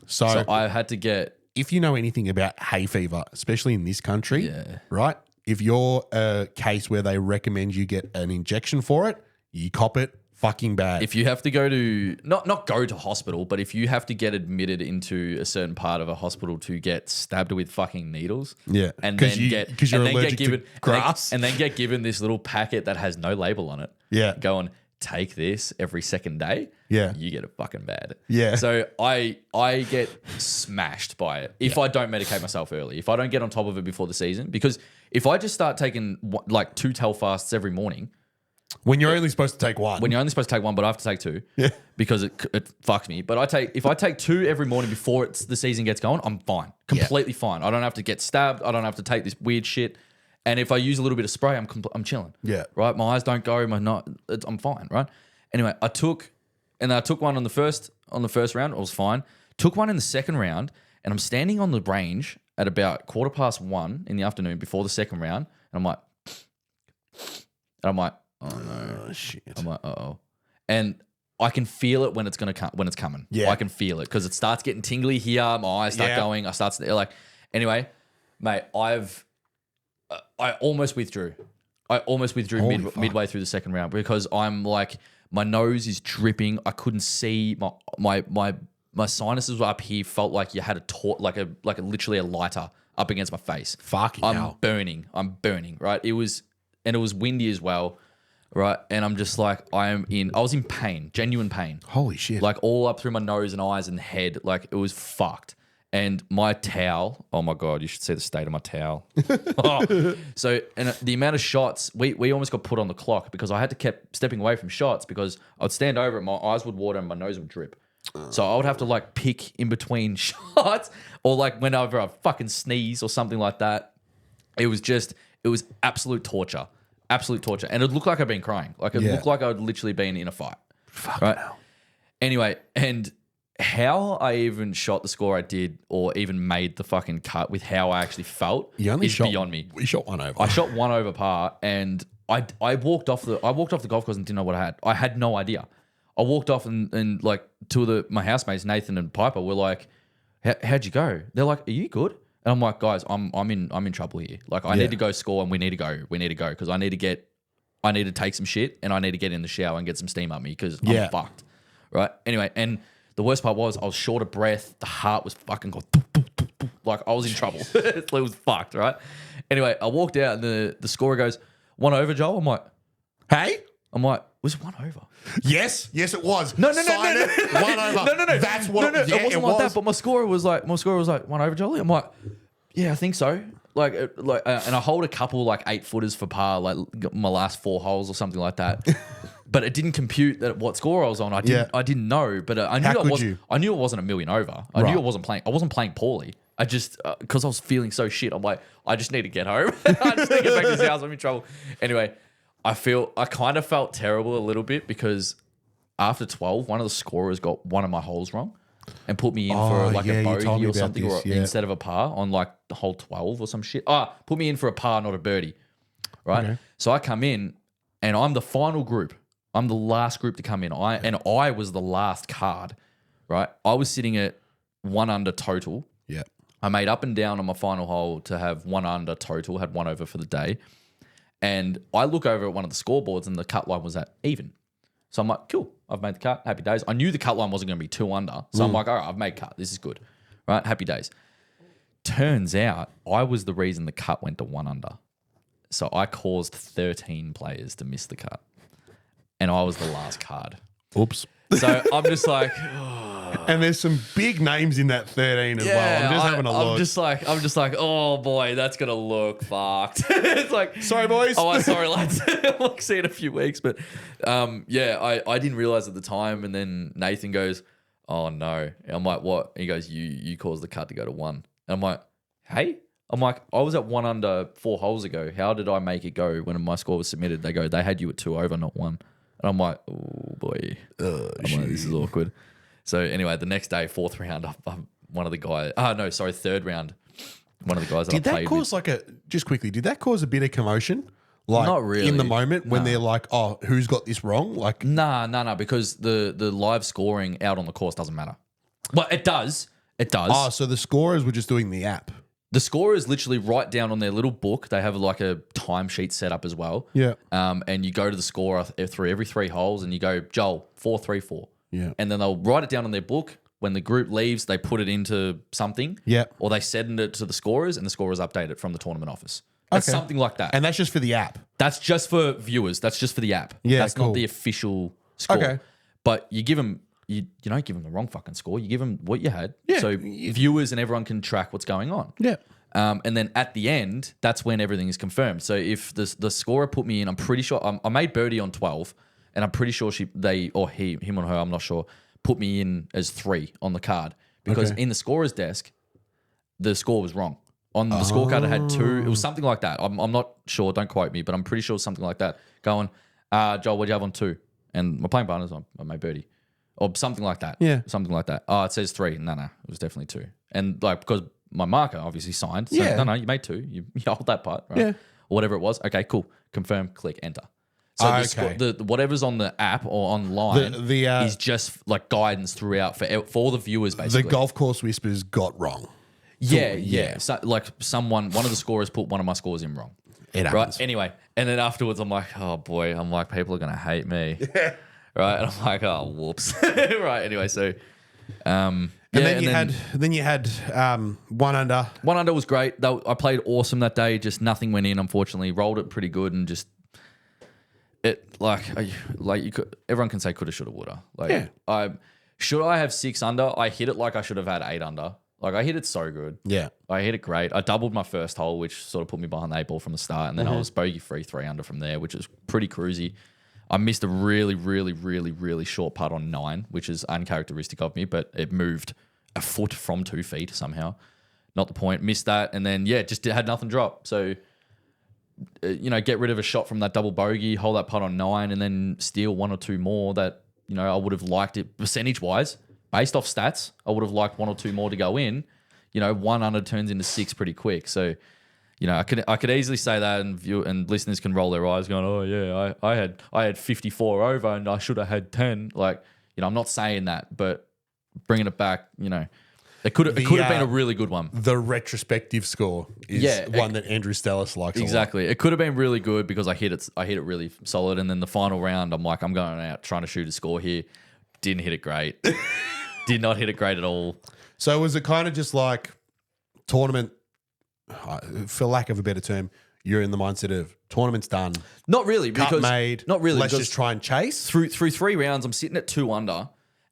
So I had to get... if you know anything about hay fever, especially in this country, right? If you're a case where they recommend you get an injection for it, you cop it fucking bad. If you have to go to... Not go to hospital, but if you have to get admitted into a certain part of a hospital to get stabbed with fucking needles... Yeah. And then Because you're allergic to grass. And then get given this little packet that has no label on it. Yeah. Going, take this every second day. Yeah. You get it fucking bad. Yeah. So I get smashed by it if I don't medicate myself early. If I don't get on top of it before the season. Because if I just start taking like 2 Telfasts every morning... When you're only supposed to take one. When you're only supposed to take one, but I have to take 2. Yeah. Because it fucks me. But if I take 2 every morning before the season gets going, I'm fine. Completely fine. I don't have to get stabbed. I don't have to take this weird shit. And if I use a little bit of spray, I'm chilling. Yeah. Right? My eyes don't go. I'm fine, right? Anyway, I took one on the first round. It was fine. Took one in the second round, and I'm standing on the range at about 1:15 in the afternoon before the second round, and I'm like, oh no. Oh, shit. I'm like, uh-oh. And I can feel it when it's coming. Yeah. I can feel it because it starts getting tingly here. My eyes start going. I start to, like, anyway, mate, I almost withdrew. Midway through the second round because I'm like, my nose is dripping. I couldn't see. My sinuses were up here. Felt like you had literally a lighter up against my face. Fucking hell. I'm burning, right? It was windy as well. Right. And I'm just like, I was in pain, genuine pain. Holy shit. Like all up through my nose and eyes and head. Like it was fucked. And my towel, oh my God, you should see the state of my towel. So, and the amount of shots, we almost got put on the clock because I had to keep stepping away from shots because I would stand over it, my eyes would water and my nose would drip. So I would have to like pick in between shots or like whenever I fucking sneeze or something like that. It was absolute torture. Absolute torture. And it looked like I'd been crying. Like it looked like I'd literally been in a fight. Fuck right? hell. Anyway, and how I even shot the score I did or even made the fucking cut with how I actually felt is beyond me. We shot one over. I shot one over par and I walked off the golf course and didn't know what I had. I had no idea. I walked off and like two of my housemates, Nathan and Piper, were like, how'd you go? They're like, are you good? And I'm like, guys, I'm in trouble here. Like I need to go score and we need to go because I need to take some shit and I need to get in the shower and get some steam up me because I'm fucked. Right. Anyway, and the worst part was I was short of breath. The heart was fucking going like I was in trouble. It was fucked. Right. Anyway, I walked out and the scorer goes, 1 over, Joel. I'm like, hey? I'm like, was it 1 over? Yes, it was. No. 1 over. No. That's what it wasn't like that. But my scorer was like 1 over, Jolie. I'm like, yeah, I think so. And I hold a couple like 8-footers for par, like my last 4 holes or something like that. but it didn't compute that what score I was on. I didn't know, but I knew I knew it wasn't a million over. I knew I wasn't playing poorly. I just because I was feeling so shit. I'm like, I just need to get home. I just need to get back to this house. I'm in trouble. Anyway, I kind of felt terrible a little bit because after 12, one of the scorers got one of my holes wrong and put me in for like a bogey or something, instead of a par on like the hole 12 or some shit. Put me in for a par, not a birdie. Right. Okay. So I come in and I'm the final group. I'm the last group to come in. I was the last card. Right. I was sitting at 1 under total. Yeah. I made up and down on my final hole to have 1 under total, had 1 over for the day. And I look over at one of the scoreboards and the cut line was at even. So I'm like, cool, I've made the cut, happy days. I knew the cut line wasn't going to be 2 under. So I'm like, all right, I've made cut. This is good. Right, happy days. Turns out I was the reason the cut went to 1 under. So I caused 13 players to miss the cut. And I was the last card. Oops. So I'm just like... And there's some big names in that 13 as well. I'm just having a look. I'm just like, oh boy, that's gonna look fucked. It's like, sorry boys. Oh, sorry lads. I'll see you in a few weeks. But I didn't realize at the time. And then Nathan goes, oh no. And I'm like, what? And he goes, you caused the cut to go to 1. And I'm like, hey. I'm like, I was at 1 under 4 holes ago. How did I make it go when my score was submitted? They go, they had you at 2 over, not 1. And I'm like, oh boy, like, this is awkward. So anyway, the next day, 4th round, one of the guys. Third round. One of the guys. Did that cause just quickly? Did that cause a bit of commotion? Like not really in the moment when they're like, oh, who's got this wrong? Like, nah, because the live scoring out on the course doesn't matter. Well, it does. It does. Oh, so the scorers were just doing the app. The scorers literally write down on their little book. They have like a timesheet set up as well. Yeah. And you go to the scorer through every 3 holes, and you go, Joel, 4-3-4. Yeah. And then they'll write it down on their book. When the group leaves, they put it into something. Yeah. Or they send it to the scorers, and the scorers update it from the tournament office. That's something like that. And that's just for the app. That's just for viewers. That's just for the app. Yeah, that's not the official score. Okay. But you give them, you don't give them the wrong fucking score. You give them what you had. Yeah. So viewers and everyone can track what's going on. Yeah. And then at the end, that's when everything is confirmed. So if the scorer put me in, I'm pretty sure I made birdie on 12, and I'm pretty sure him or her, I'm not sure, put me in as 3 on the card because in the scorer's desk, the score was wrong. On the scorecard, it had 2. It was something like that. I'm not sure. Don't quote me, but I'm pretty sure it was something like that. Going, Joel, what do you have on 2? And my playing partner's on. I made birdie. Or something like that. Yeah. Something like that. Oh, it says 3. No, it was definitely 2. And like, because my marker obviously signed. So no, you made 2. You hold that part, right? Yeah. Or whatever it was. Okay, cool. Confirm, click, enter. So the whatever's on the app or online is just like guidance throughout for all the viewers, basically. The golf course whispers got wrong. Yeah. So, like one of the scorers put one of my scores in wrong. It happens. Right. Anyway, and then afterwards, I'm like, oh boy, people are gonna hate me. Yeah. Right. And I'm like, oh whoops. Right. Anyway, so then you had 1 under. 1 under was great. I played awesome that day. Just nothing went in. Unfortunately, rolled it pretty good and just. It you could. Everyone can say coulda, shoulda, woulda. Should I have 6 under? I hit it like I should have had 8 under. Like I hit it so good. Yeah, I hit it great. I doubled my first hole, which sort of put me behind the 8 ball from the start, and then I was bogey free 3 under from there, which is pretty cruisy. I missed a really, really, really, really short putt on 9, which is uncharacteristic of me, but it moved a foot from 2 feet somehow. Not the point. Missed that, and then just had nothing drop. So. Get rid of a shot from that double bogey, hold that putt on 9, and then steal 1 or 2 more that, I would have liked it percentage-wise. Based off stats, I would have liked 1 or 2 more to go in. 1 under turns into 6 pretty quick. So, I could easily say that and listeners can roll their eyes going, oh, yeah, I had 54 over and I should have had 10. Like, I'm not saying that, but bringing it back, It could have been a really good one. The retrospective score is one that Andrew Stellis likes exactly. a lot. It could have been really good because I hit it really solid, and then the final round, I'm like, I'm going out trying to shoot a score here. Didn't hit it great. Did not hit it great at all. So was it kind of just like tournament, for lack of a better term, you're in the mindset of tournament's done. Not really. Cut made. Not really. Let's just try and chase. Through 3 rounds, I'm sitting at 2 under,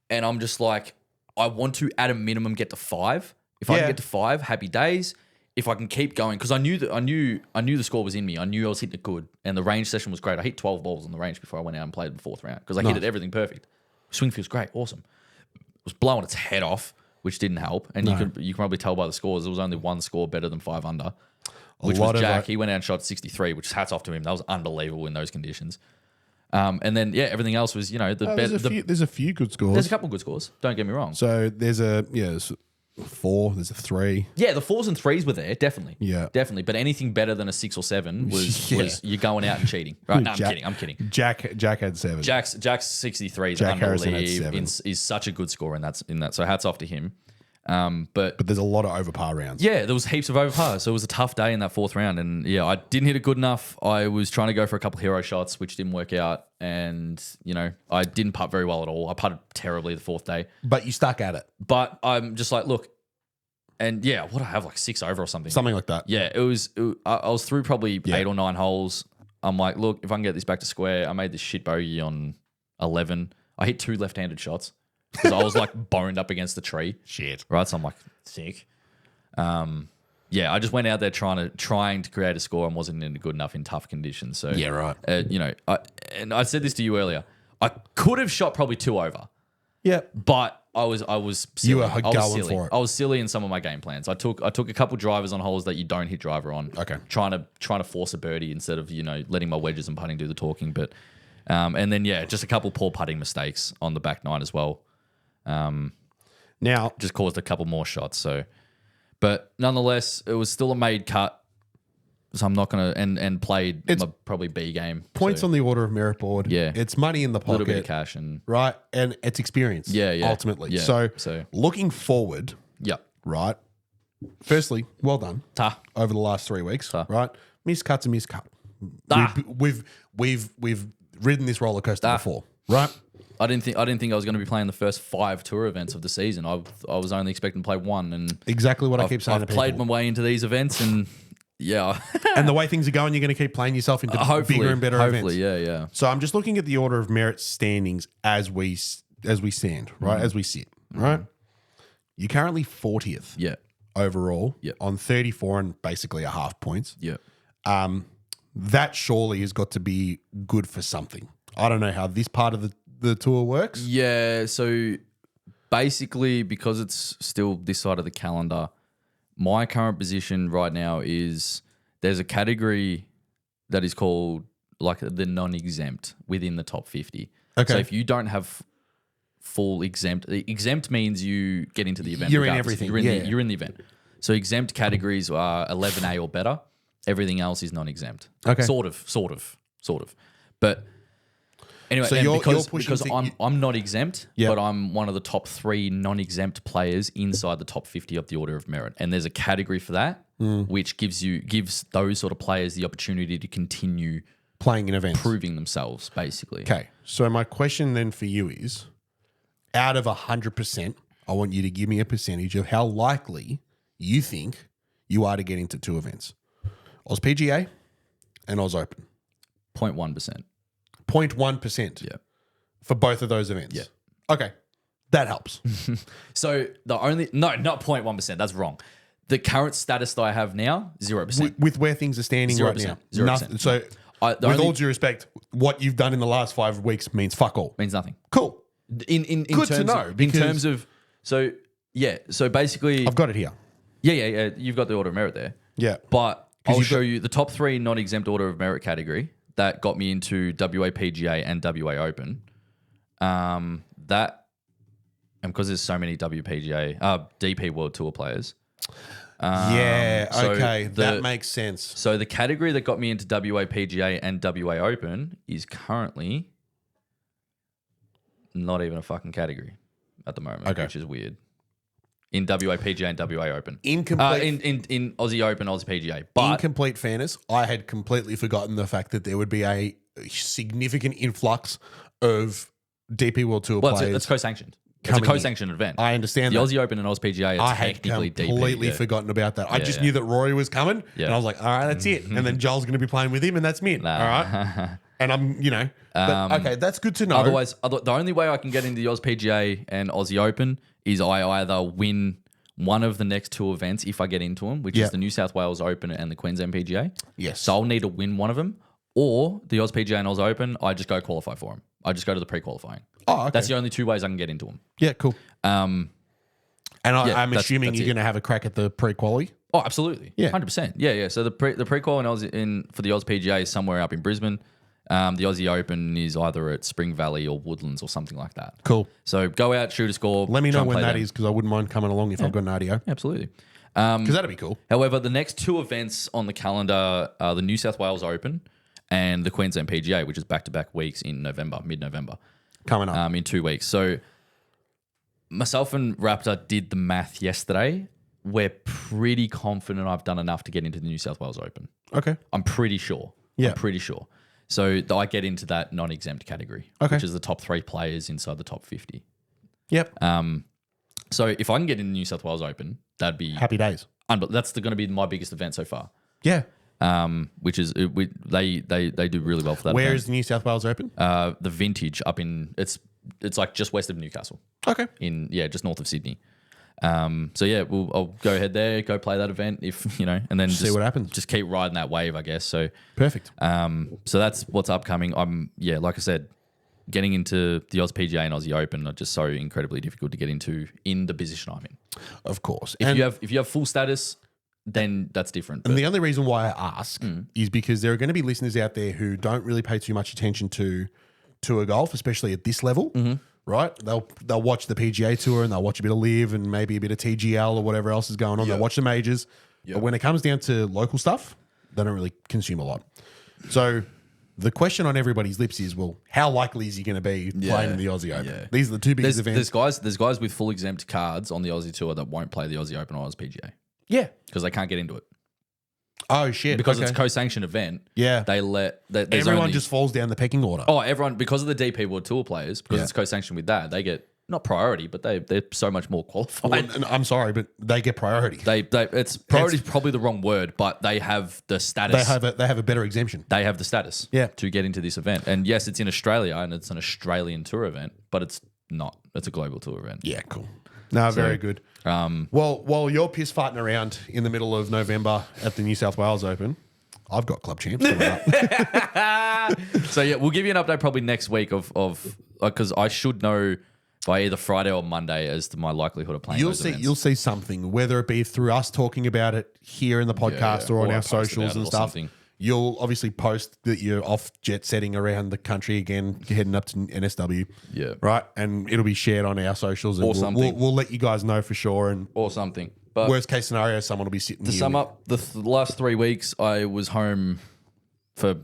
and I'm just like, I want to, at a minimum, get to 5. If I can get to 5, happy days. if I can keep going, because I knew the score was in me. I knew I was hitting it good, and the range session was great. I hit 12 balls on the range before I went out and played the fourth round because I hit it everything perfect. Swing feels great, awesome. It was blowing its head off, which didn't help. And you can probably tell by the scores, there was only one score better than 5 under, which was Jack. He went out and shot 63, which hats off to him. That was unbelievable in those conditions. And then everything else was there's a few good scores. There's a couple of good scores. Don't get me wrong. So there's a 4. There's a 3. Yeah, the 4s and 3s were there, definitely. Yeah, definitely. But anything better than a 6 or 7 was you're going out and cheating. Right? No, I'm kidding. Jack had 7. Jack's 63 is Jack Harrison had 7. is such a good score in that. So hats off to him. But there's a lot of over par rounds. Yeah, there was heaps of over par. So it was a tough day in that fourth round. And I didn't hit it good enough. I was trying to go for a couple hero shots, which didn't work out. And, I didn't putt very well at all. I putted terribly the fourth day. But you stuck at it. But I'm just like, look, and what I have, like 6 over or something. Something like that. Yeah, I was through probably 8 or 9 holes. I'm like, look, if I can get this back to square, I made this shit bogey on 11. I hit 2 left-handed shots. Because I was like boned up against the tree. Shit. Right? So I'm like, sick. I just went out there trying to create a score and wasn't in good enough in tough conditions. So yeah, right. I said this to you earlier. I could have shot probably 2 over. Yeah. But I was silly. You were I was going silly. for it. I was silly in some of my game plans. I took a couple drivers on holes that you don't hit driver on. Okay. Trying to force a birdie instead of, letting my wedges and putting do the talking. But and then just a couple poor putting mistakes on the back 9 as well. Now just caused a couple more shots. So, but nonetheless, it was still a made cut. So I'm not gonna and played my probably B game. Points on the order of merit board. Yeah, it's money in the pocket, a little bit of cash and right, and it's experience. Yeah. Ultimately, yeah. So looking forward. Yeah. Right. Firstly, well done. Over the last 3 weeks. Right. Miscut's a miscut. We've ridden this roller coaster before. Right. I didn't think I was going to be playing the first 5 tour events of the season. I was only expecting to play 1, and exactly what I keep saying. I've played my way into these events, and and the way things are going, you're going to keep playing yourself into bigger and better events. Yeah. So I'm just looking at the order of merit standings as we stand, right? As we sit, right? You're currently 40th, overall, on 34 and basically a half points. That surely has got to be good for something. I don't know how this part of the tour works. Yeah, so basically because it's still this side of the calendar, my current position right now is there's a category that is called like the non-exempt within the top 50. Okay. So if you don't have full exempt means you get into the event. You're in everything. You're in the event. So exempt categories are 11A or better. Everything else is non-exempt. Okay. Sort of. But anyway, so because I'm not exempt, but I'm one of the top 3 non-exempt players inside the top 50 of the order of merit. And there's a category for that, which gives those sort of players the opportunity to continue playing in events, proving themselves, basically. Okay. So my question then for you is, out of 100%, I want you to give me a percentage of how likely you think you are to get into 2 events. Oz PGA and Oz Open. 0.1%. 0.1%. Yeah. For both of those events. Yeah. Okay. That helps. So not 0.1%. That's wrong. The current status that I have now, 0%. With where things are standing 0%, right now. 0%. Nothing. So all due respect, what you've done in the last 5 weeks means fuck all. Means nothing. Cool. In Good terms to know. In terms of so basically I've got it here. Yeah. You've got the order of merit there. Yeah. But I'll show you the top 3 non-exempt order of merit category that got me into WA PGA and WA Open. That, and because there's so many WPGA, DP World Tour players. Okay. That makes sense. So the category that got me into WA PGA and WA Open is currently not even a fucking category at the moment, which is weird. In WA PGA and WA Open. In Aussie Open, Aussie PGA. But in complete fairness, I had completely forgotten the fact that there would be a significant influx of DP World Tour players. It's co-sanctioned. It's a co-sanctioned event. I understand the that. Aussie Open and Aussie PGA are technically DP. I had completely forgotten about that. I just knew that Rory was coming, and I was like, all right, that's it. And then Joel's going to be playing with him, and that's me. All right. And I'm, but, okay, that's good to know. Otherwise, the only way I can get into the Aussie PGA and Aussie Open is I either win one of the next two events if I get into them, which is the New South Wales Open and the Queensland PGA. Yes. So I'll need to win one of them, or the Oz PGA and Oz Open. I just go qualify for them. I just go to the pre-qualifying. Oh, okay. That's the only two ways I can get into them. Yeah, cool. And I'm assuming that's you're going to have a crack at the pre-quali. Oh, absolutely. Yeah. 100%. Yeah. So the pre-qual for the Oz PGA is somewhere up in Brisbane. The Aussie Open is either at Spring Valley or Woodlands or something like that. Cool. So go out, shoot a score. Let me try know and when play that them. is, because I wouldn't mind coming along if I've got an RDO. Absolutely. Because that'd be cool. However, the next two events on the calendar are the New South Wales Open and the Queensland PGA, which is back-to-back weeks in November, mid-November. Coming up. In 2 weeks. So myself and Raptor did the math yesterday. We're pretty confident I've done enough to get into the New South Wales Open. Okay. I'm pretty sure. Yeah. I'm pretty sure. So I get into that non-exempt category, which is the top 3 players inside the top 50. Yep. So if I can get in the New South Wales Open, that'd be Happy days. that's going to be my biggest event so far. Yeah. Which is they do really well for that. Where event. is the New South Wales Open? The Vintage up in it's like just west of Newcastle. Okay. Just north of Sydney. So yeah, I'll go ahead there, go play that event if and then See what happens. Just keep riding that wave, I guess. So Perfect. so that's what's upcoming. Like I said, getting into the Oz PGA and Aussie Open are just so incredibly difficult to get into in the position I'm in. Of course. If you have full status, then that's different. And the only reason why I ask is because there are going to be listeners out there who don't really pay too much attention to tour golf, especially at this level. Right? They'll watch the PGA Tour and they'll watch a bit of Live and maybe a bit of TGL or whatever else is going on. They'll watch the majors. But when it comes down to local stuff, they don't really consume a lot. So the question on everybody's lips is, well, how likely is he going to be playing in the Aussie Open? Yeah. These are the two biggest events. There's guys with full exempt cards on the Aussie Tour that won't play the Aussie Open or Oz PGA Yeah. because they can't get into it. Oh, shit. Because Okay. it's a co-sanctioned event. Yeah. There's Everyone only, just falls down the pecking order. everyone, because of the DP World Tour players, because it's co-sanctioned with that, they get not priority, but they're so much more qualified. And I'm sorry, but they get priority. It's priority is probably the wrong word, but they have the status. They have a better exemption. They have the status to get into this event. And yes, it's in Australia and it's an Australian tour event, but it's not. It's a global tour event. Yeah, cool. No, very good. Well, while you're piss farting around in the middle of November at the New South Wales Open, I've got club champs coming up. So yeah, we'll give you an update probably next week of because I should know by either Friday or Monday as to my likelihood of playing. You'll see something, whether it be through us talking about it here in the podcast or on Or I our post about socials it and or stuff. something. You'll obviously post that you're off jet setting around the country again, heading up to NSW. Yeah. Right? And it'll be shared on our socials. And Or something. We'll let you guys know for sure. And or something. But worst case scenario, someone will be sitting to here. sum with- up, the last 3 weeks I was home for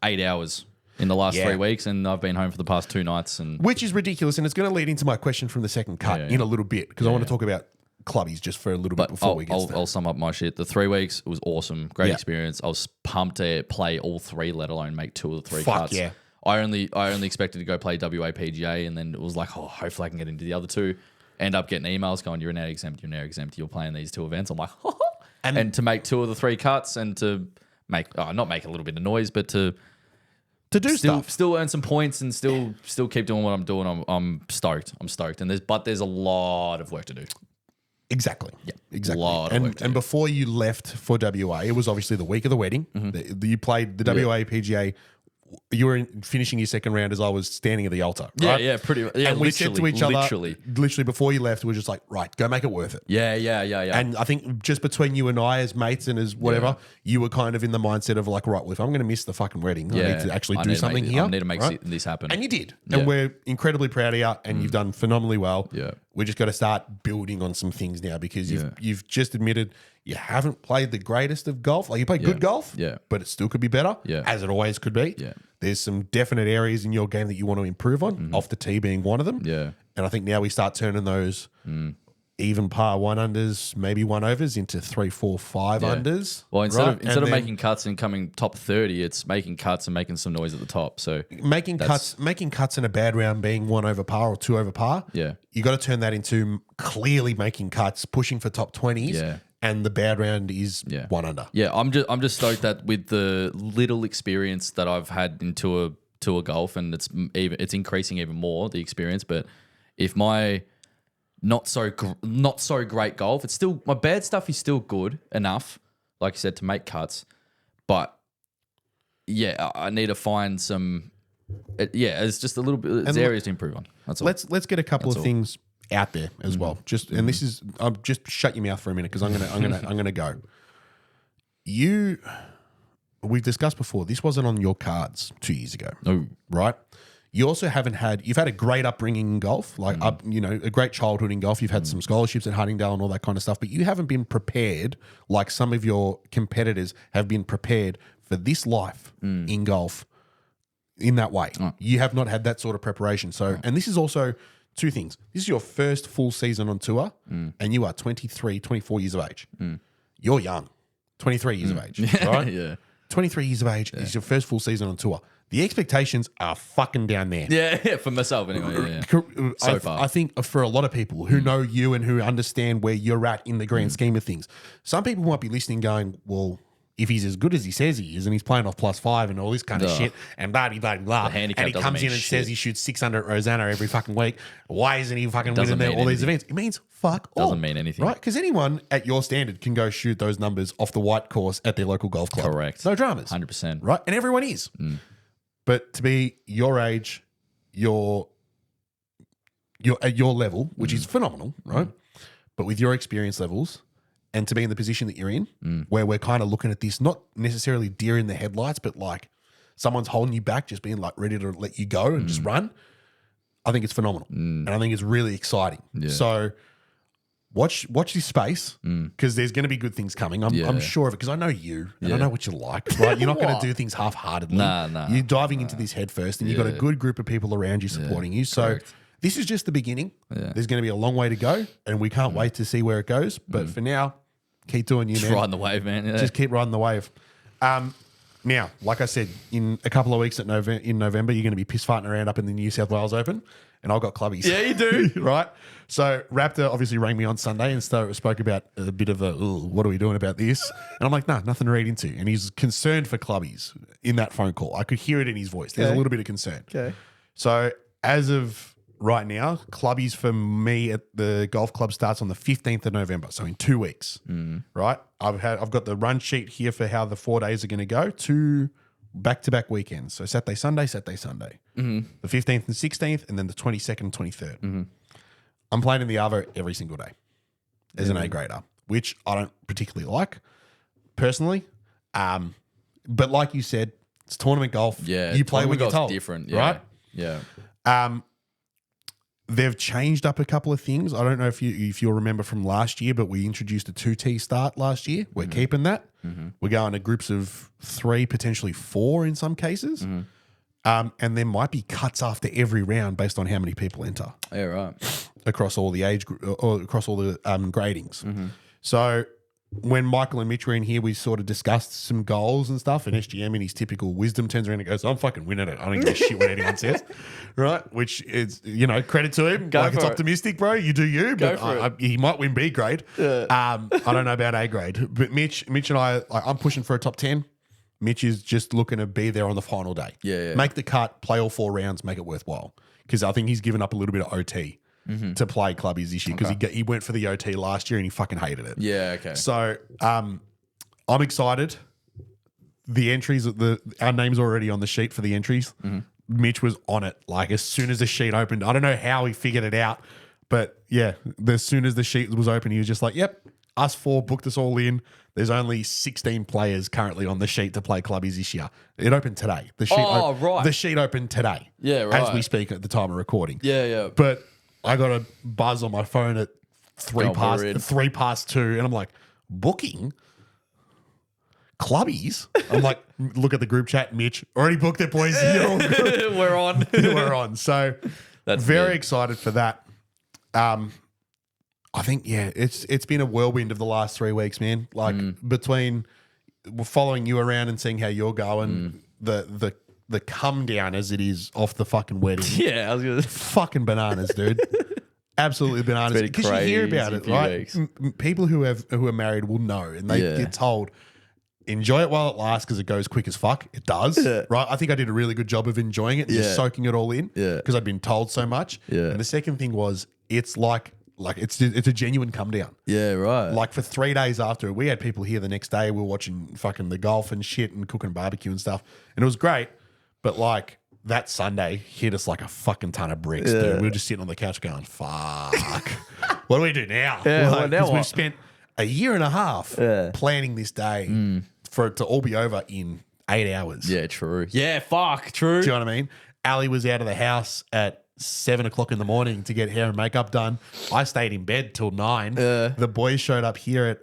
8 hours in the last 3 weeks, and I've been home for the past 2 nights. And Which is ridiculous. And it's going to lead into my question from the second cut in a little bit, because I want to talk about clubbies just for a little bit before we get started. I'll sum up my shit. The 3 weeks it was awesome, great experience. I was pumped to play all 3, let alone make 2 of the 3 Fuck cuts. yeah. I only expected to go play WA PGA, and then it was like, hopefully I can get into the other 2. End up getting emails going, you're now exempt, you're playing these 2 events. I'm like, and to make 2 of the 3 cuts and to make not make a little bit of noise, but to do stuff. still earn some points and still keep doing what I'm doing. I'm stoked. And there's a lot of work to do. Exactly. Yeah. Exactly. Lot of work to and do. before you left for WA, it was obviously the week of the wedding. You played the WA PGA. You were finishing your second round as I was standing at the altar. Right? Yeah, pretty much. Yeah, and we said to each other, literally before you left, we were just like, right, go make it worth it. Yeah. And I think just between you and I as mates and as whatever, you were kind of in the mindset of like, right, well, if I'm going to miss the fucking wedding, I need to actually do something here. I need to make right? this happen. And you did. Yeah. And we're incredibly proud of you, and you've done phenomenally well. Yeah. We just got to start building on some things now, because you've just admitted you haven't played the greatest of golf. Like, you play good golf, but it still could be better, as it always could be. Yeah. There's some definite areas in your game that you want to improve on, off the tee being one of them. Yeah. And I think now we start turning those even par 1 unders, maybe 1 overs into 3, 4, 5 unders. Well, instead right? of making cuts and coming top 30, it's making cuts and making some noise at the top. So making cuts in a bad round being 1 over par or 2 over par. Yeah. You got to turn that into clearly making cuts, pushing for top 20s. Yeah. And the bad round is 1 under. Yeah, I'm just stoked that with the little experience that I've had in tour golf, and it's increasing even more the experience. But if my not so great golf. It's still, my bad stuff is still good enough, like you said, to make cuts. But yeah, I need to find some. It's just a little bit. It's areas to improve on. That's all. Let's get a couple of things out there as well. And this is, just shut your mouth for a minute because I'm gonna go. We've discussed before. This wasn't on your cards 2 years ago. No. Right. You also you've had a great upbringing in golf, like a great childhood in golf. You've had some scholarships at Huntingdale and all that kind of stuff, but you haven't been prepared like some of your competitors have been prepared for this life in golf in that way. You have not had that sort of preparation. So, and this is also two things. This is your first full season on tour and you are 23, 24 years of age. You're young, 23 years of age, right? Yeah. 23 years of age is your first full season on tour. The expectations are fucking down there. Yeah, for myself anyway. Yeah. So far. I think for a lot of people who know you and who understand where you're at in the grand scheme of things, some people might be listening going, well, if he's as good as he says he is and he's playing off +5 and all this kind of shit and blah, blah, blah, and he comes in and says he shoots 600 at Rosanna every fucking week, why isn't he fucking winning all these events? It means fuck all. Doesn't mean anything. Right? Because anyone at your standard can go shoot those numbers off the white course at their local golf club. Correct. No dramas. 100%. Right? And everyone is. But to be your age, at your level, which is phenomenal, right? But with your experience levels, and to be in the position that you're in, where we're kind of looking at this, not necessarily deer in the headlights, but like someone's holding you back, just being like ready to let you go and just run. I think it's phenomenal, and I think it's really exciting. Yeah. So watch this space because there's going to be good things coming. I'm sure of it because I know you and I know what you're like. Right? You're not going to do things half-heartedly. Nah. You're diving into this head first, and you've got a good group of people around you supporting you. So. Correct. This is just the beginning. Yeah. There's going to be a long way to go, and we can't wait to see where it goes. But for now, keep doing you, man. Just riding the wave, man. Yeah. Just keep riding the wave. Now, like I said, in a couple of weeks in November, you're going to be piss farting around up in the New South Wales Open, and I've got clubbies. Yeah, you do. Right? So Raptor obviously rang me on Sunday and spoke about a bit of what are we doing about this? And I'm like, nah, nothing to read into. And he's concerned for clubbies in that phone call. I could hear it in his voice. There's a little bit of concern. Okay. So as of right now, clubbies for me at the golf club starts on the 15th of November, so in 2 weeks. Right? I've got the run sheet here for how the 4 days are going to go. 2 back-to-back weekends. So Saturday, Sunday. The 15th and 16th, and then the 22nd and 23rd. I'm playing in the Arvo every single day as an A-grader, which I don't particularly like personally. But like you said, it's tournament golf. Yeah, you play when you're told. Different, right? Yeah. They've changed up a couple of things. I don't know if you'll remember from last year, but we introduced a 2T start last year. We're keeping that. We're going to groups of 3, potentially 4 in some cases. And there might be cuts after every round based on how many people enter. Yeah, right. Across all the or across all the gradings. So when Michael and Mitch were in here, we sort of discussed some goals and stuff, and SGM in his typical wisdom turns around and goes, I'm fucking winning it. I don't give a shit what anyone says. Right? Which is, credit to him. It's optimistic, bro. You do you. But he might win B grade. Yeah. I don't know about A grade. But Mitch and I, I'm pushing for a top 10. Mitch is just looking to be there on the final day. Yeah. Make the cut, play all 4 rounds, make it worthwhile. Because I think he's given up a little bit of OT. To play clubbies this year because he went for the OT last year and he fucking hated it. Yeah, okay. So I'm excited. The entries, our name's already on the sheet for the entries. Mitch was on it like as soon as the sheet opened. I don't know how he figured it out, but yeah, as soon as the sheet was open, he was just like, "Yep, us 4 booked us all in." There's only 16 players currently on the sheet to play clubbies this year. It opened today. The sheet opened today. Yeah, right. As we speak at the time of recording. Yeah. But I got a buzz on my phone at 3 past 2, and I'm like, booking clubbies? I'm like, look at the group chat, Mitch. Already booked it, boys. You're all good. We're on. We're on. So that's very excited for that. I think, it's been a whirlwind of the last 3 weeks, man. Like between following you around and seeing how you're going, the come down as it is off the fucking wedding. Yeah, I was gonna fucking bananas, dude. Absolutely bananas. Because you hear about it, right? People who are married will know, and they get told, enjoy it while it lasts because it goes quick as fuck. It does, right? I think I did a really good job of enjoying it, and just soaking it all in, because I'd been told so much. And the second thing was, it's like like it's a genuine come down. Yeah, right. Like for 3 days after, we had people here the next day. We were watching fucking the golf and shit and cooking barbecue and stuff. And it was great. But like that Sunday hit us like a fucking ton of bricks, dude. We were just sitting on the couch going, fuck. What do we do now? Yeah, Like, well, now 'cause we've what? spent a year and a half planning this day for it to all be over in 8 hours. Yeah, true. Yeah, fuck, true. Do you know what I mean? Ali was out of the house at 7 o'clock in the morning to get hair and makeup done. I stayed in bed till 9. The boys showed up here at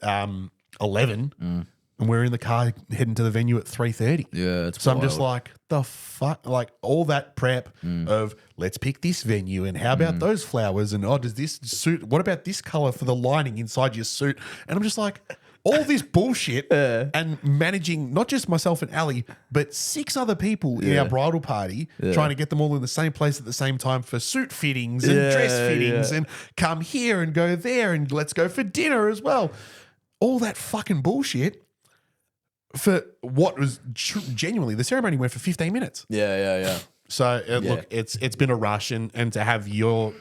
11, and we're in the car heading to the venue at 3:30. Yeah, it's so I'm just wild. like, the fuck, like all that prep of let's pick this venue and how about those flowers and does this suit? What about this color for the lining inside your suit? And I'm just like, all this bullshit and managing not just myself and Ali, but 6 other people in our bridal party, trying to get them all in the same place at the same time for suit fittings and dress fittings and come here and go there and let's go for dinner as well. All that fucking bullshit for what was genuinely, the ceremony went for 15 minutes. Yeah. So look, it's been a rush and to have your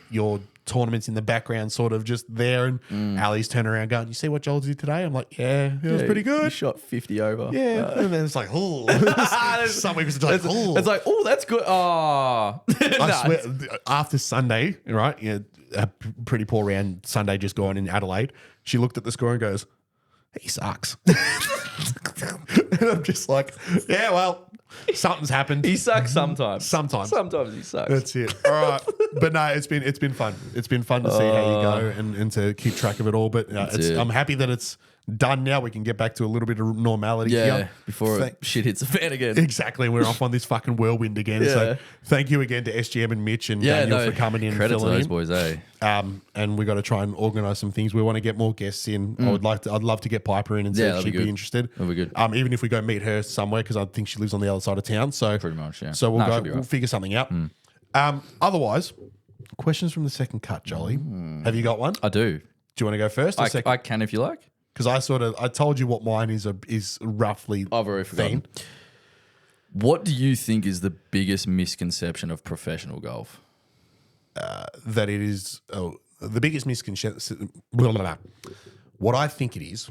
tournaments in the background sort of just there and Ali's turning around going, you see what Joel did today? I'm like, yeah, it was pretty You good. shot 50 over. Yeah. And then it's like, oh. Some weeks it's like, oh. It's like, oh, that's good. Oh. I swear, after Sunday, right, a pretty poor round Sunday just gone in Adelaide, she looked at the score and goes, he sucks. And I'm just like, yeah, well, something's happened. He sucks sometimes. Sometimes he sucks. That's it. All right. But no, it's been fun. It's been fun to see how you go and to keep track of it all. But I'm happy that it's done now. We can get back to a little bit of normality here. Before shit hits the fan again. Exactly. We're off on this fucking whirlwind again. So thank you again to SGM and Mitch and Daniel for coming in. Credit and to filling those in. boys, eh? And we got to try and organise some things. We want to get more guests in. I'd love to get Piper in and see if she'd be interested. That'd be good. Even if we go meet her somewhere because I think she lives on the other side of town. So Pretty much, yeah. So we'll she'll be right. we'll figure something out. Otherwise, questions from the second cut, Jolly. Have you got one? I do. Do you want to go first? Or second? I can if you like. Because I told you what mine is roughly. I've already forgotten. What do you think is the biggest misconception of professional golf? That it is the biggest misconception. What I think it is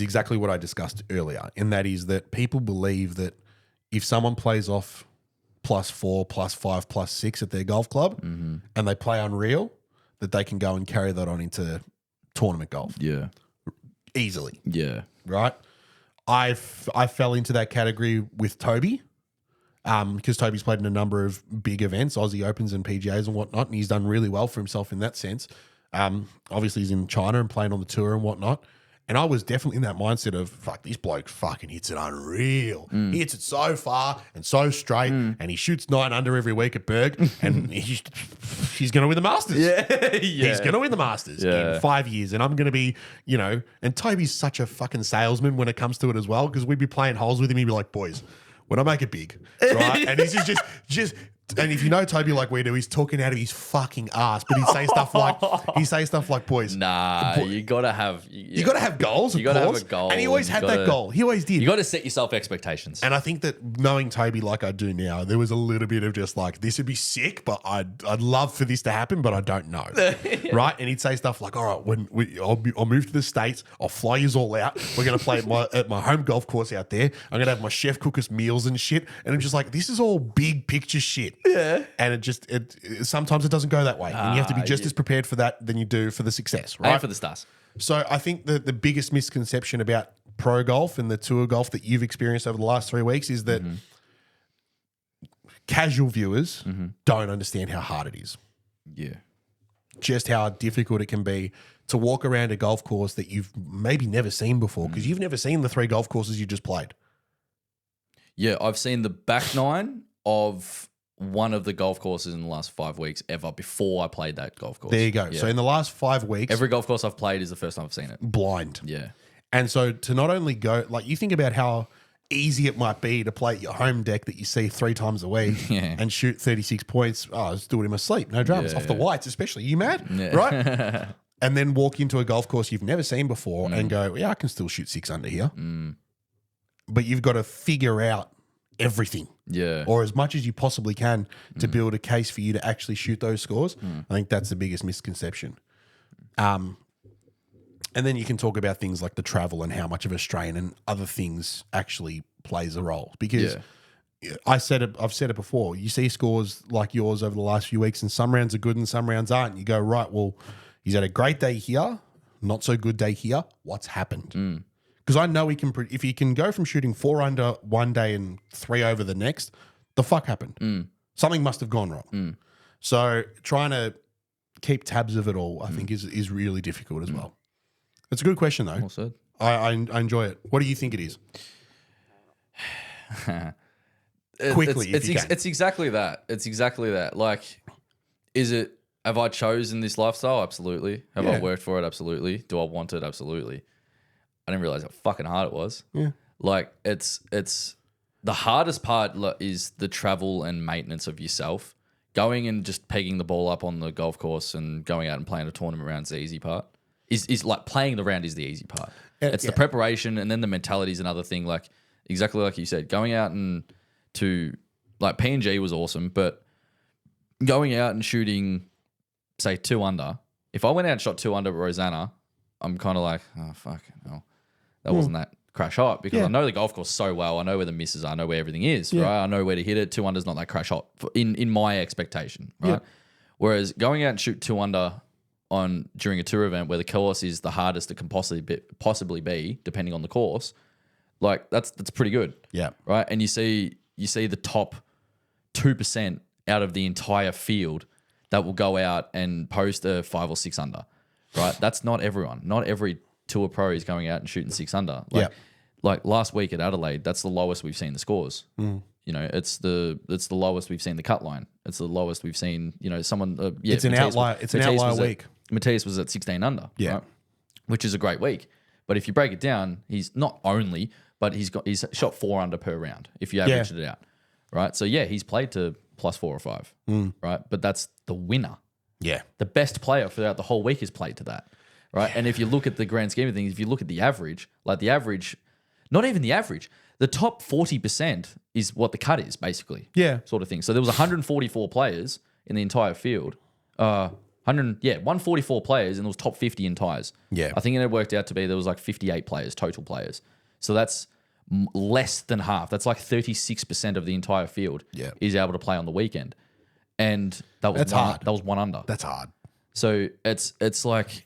exactly what I discussed earlier, and that is that people believe that if someone plays off +4, +5, +6 at their golf club and they play unreal, that they can go and carry that on into tournament golf. Yeah. Easily. Yeah. Right? I fell into that category with Toby because Toby's played in a number of big events, Aussie Opens and PGAs and whatnot, and he's done really well for himself in that sense. Obviously, he's in China and playing on the tour and whatnot. And I was definitely in that mindset of, fuck, this bloke fucking hits it unreal. He hits it so far and so straight, and he shoots 9 under every week at Berg, and he's going to win the Masters. He's going to win the Masters in 5 years, and I'm going to be, and Toby's such a fucking salesman when it comes to it as well, because we'd be playing holes with him, he'd be like, boys, when I make it big, right? And he's just and if you know Toby like we do, he's talking out of his fucking ass, but he'd say stuff like, boys, Nah, you gotta have you got to have goals. You gotta have a goal. And he always had that goal. He always did. You got to set yourself expectations. And I think that knowing Toby like I do now, there was a little bit of just like, this would be sick, but I'd love for this to happen, but I don't know. Right? And he'd say stuff like, all right, I'll move to the States. I'll fly you all out. We're going to play at my home golf course out there. I'm going to have my chef cook us meals and shit. And I'm just like, this is all big picture shit. Yeah. And it sometimes it doesn't go that way. And you have to be just as prepared for that than you do for the success, right? And for the stars. So I think the biggest misconception about pro golf and the tour golf that you've experienced over the last 3 weeks is that casual viewers don't understand how hard it is. Yeah. Just how difficult it can be to walk around a golf course that you've maybe never seen before, because you've never seen the 3 golf courses you just played. Yeah, I've seen the back 9 of one of the golf courses in the last 5 weeks ever before I played that golf course. There you go. Yeah. So in the last 5 weeks, Every golf course I've played is the first time I've seen it. blind. Yeah. And so to not only go, like, you think about how easy it might be to play at your home deck that you see 3 times a week and shoot 36 points. Oh, let's do it in my sleep. No dramas. Off the whites, especially. You mad? Yeah. Right? And then walk into a golf course you've never seen before and go, yeah, I can still shoot 6 under here. But you've got to figure out everything. Yeah. Or as much as you possibly can to build a case for you to actually shoot those scores. I think that's the biggest misconception. And then you can talk about things like the travel and how much of a strain and other things actually plays a role. Because I've said it before. You see scores like yours over the last few weeks, and some rounds are good and some rounds aren't. You go, right, well, he's had a great day here, not so good day here. What's happened? Because I know if he can go from shooting 4 under one day and 3 over the next, the fuck happened? Something must have gone wrong. So trying to keep tabs of it all, I think, is really difficult as well. It's a good question, though. Well said. I enjoy it. What do you think it is? Quickly, if you can. It's exactly that. It's exactly that. Like, have I chosen this lifestyle? Absolutely. Have I worked for it? Absolutely. Do I want it? Absolutely. I didn't realize how fucking hard it was. Yeah. Like, it's the hardest part is the travel and maintenance of yourself. Going and just pegging the ball up on the golf course and going out and playing a tournament round is the easy part. Is like playing the round is the easy part. It's the preparation, and then the mentality is another thing. Like, exactly like you said, going out and to like PNG was awesome, but going out and shooting, say 2 under. If I went out and shot 2 under at Rosanna, I'm kind of like, oh fuck, no, that wasn't that crash hot, because I know the golf course so well. I know where the misses are. I know where everything is. Right? I know where to hit it. 2 under's not that crash hot in my expectation. Right. Whereas going out and shoot 2 under during a tour event where the course is the hardest it can possibly be, depending on the course, like that's pretty good. Yeah. Right. And you see the top 2% out of the entire field that will go out and post a 5 or 6 under. Right. That's not everyone. Not every tour pro is going out and shooting 6 under. Like last week at Adelaide, that's the lowest we've seen the scores. You know, it's the lowest we've seen the cut line. It's the lowest we've seen. You know, someone. It's an outlier. It's an outlier week. Matthias was at 16 under. Yeah, right? Which is a great week. But if you break it down, he's not only, but he's shot 4 under per round if you average it out, right? So yeah, he's played to +4 or 5, right? But that's the winner. Yeah, the best player throughout the whole week has played to that, right? And if you look at the grand scheme of things, if you look at the average, like the average, not even the average. The top 40% is what the cut is, basically. Yeah. Sort of thing. So there was 144 players in the entire field. 144 players, and there was top 50 in ties. Yeah. I think it worked out to be there was like 58 players, total players. So that's less than half. That's like 36% of the entire field is able to play on the weekend. And that's hard. That was 1 under. That's hard. So it's like...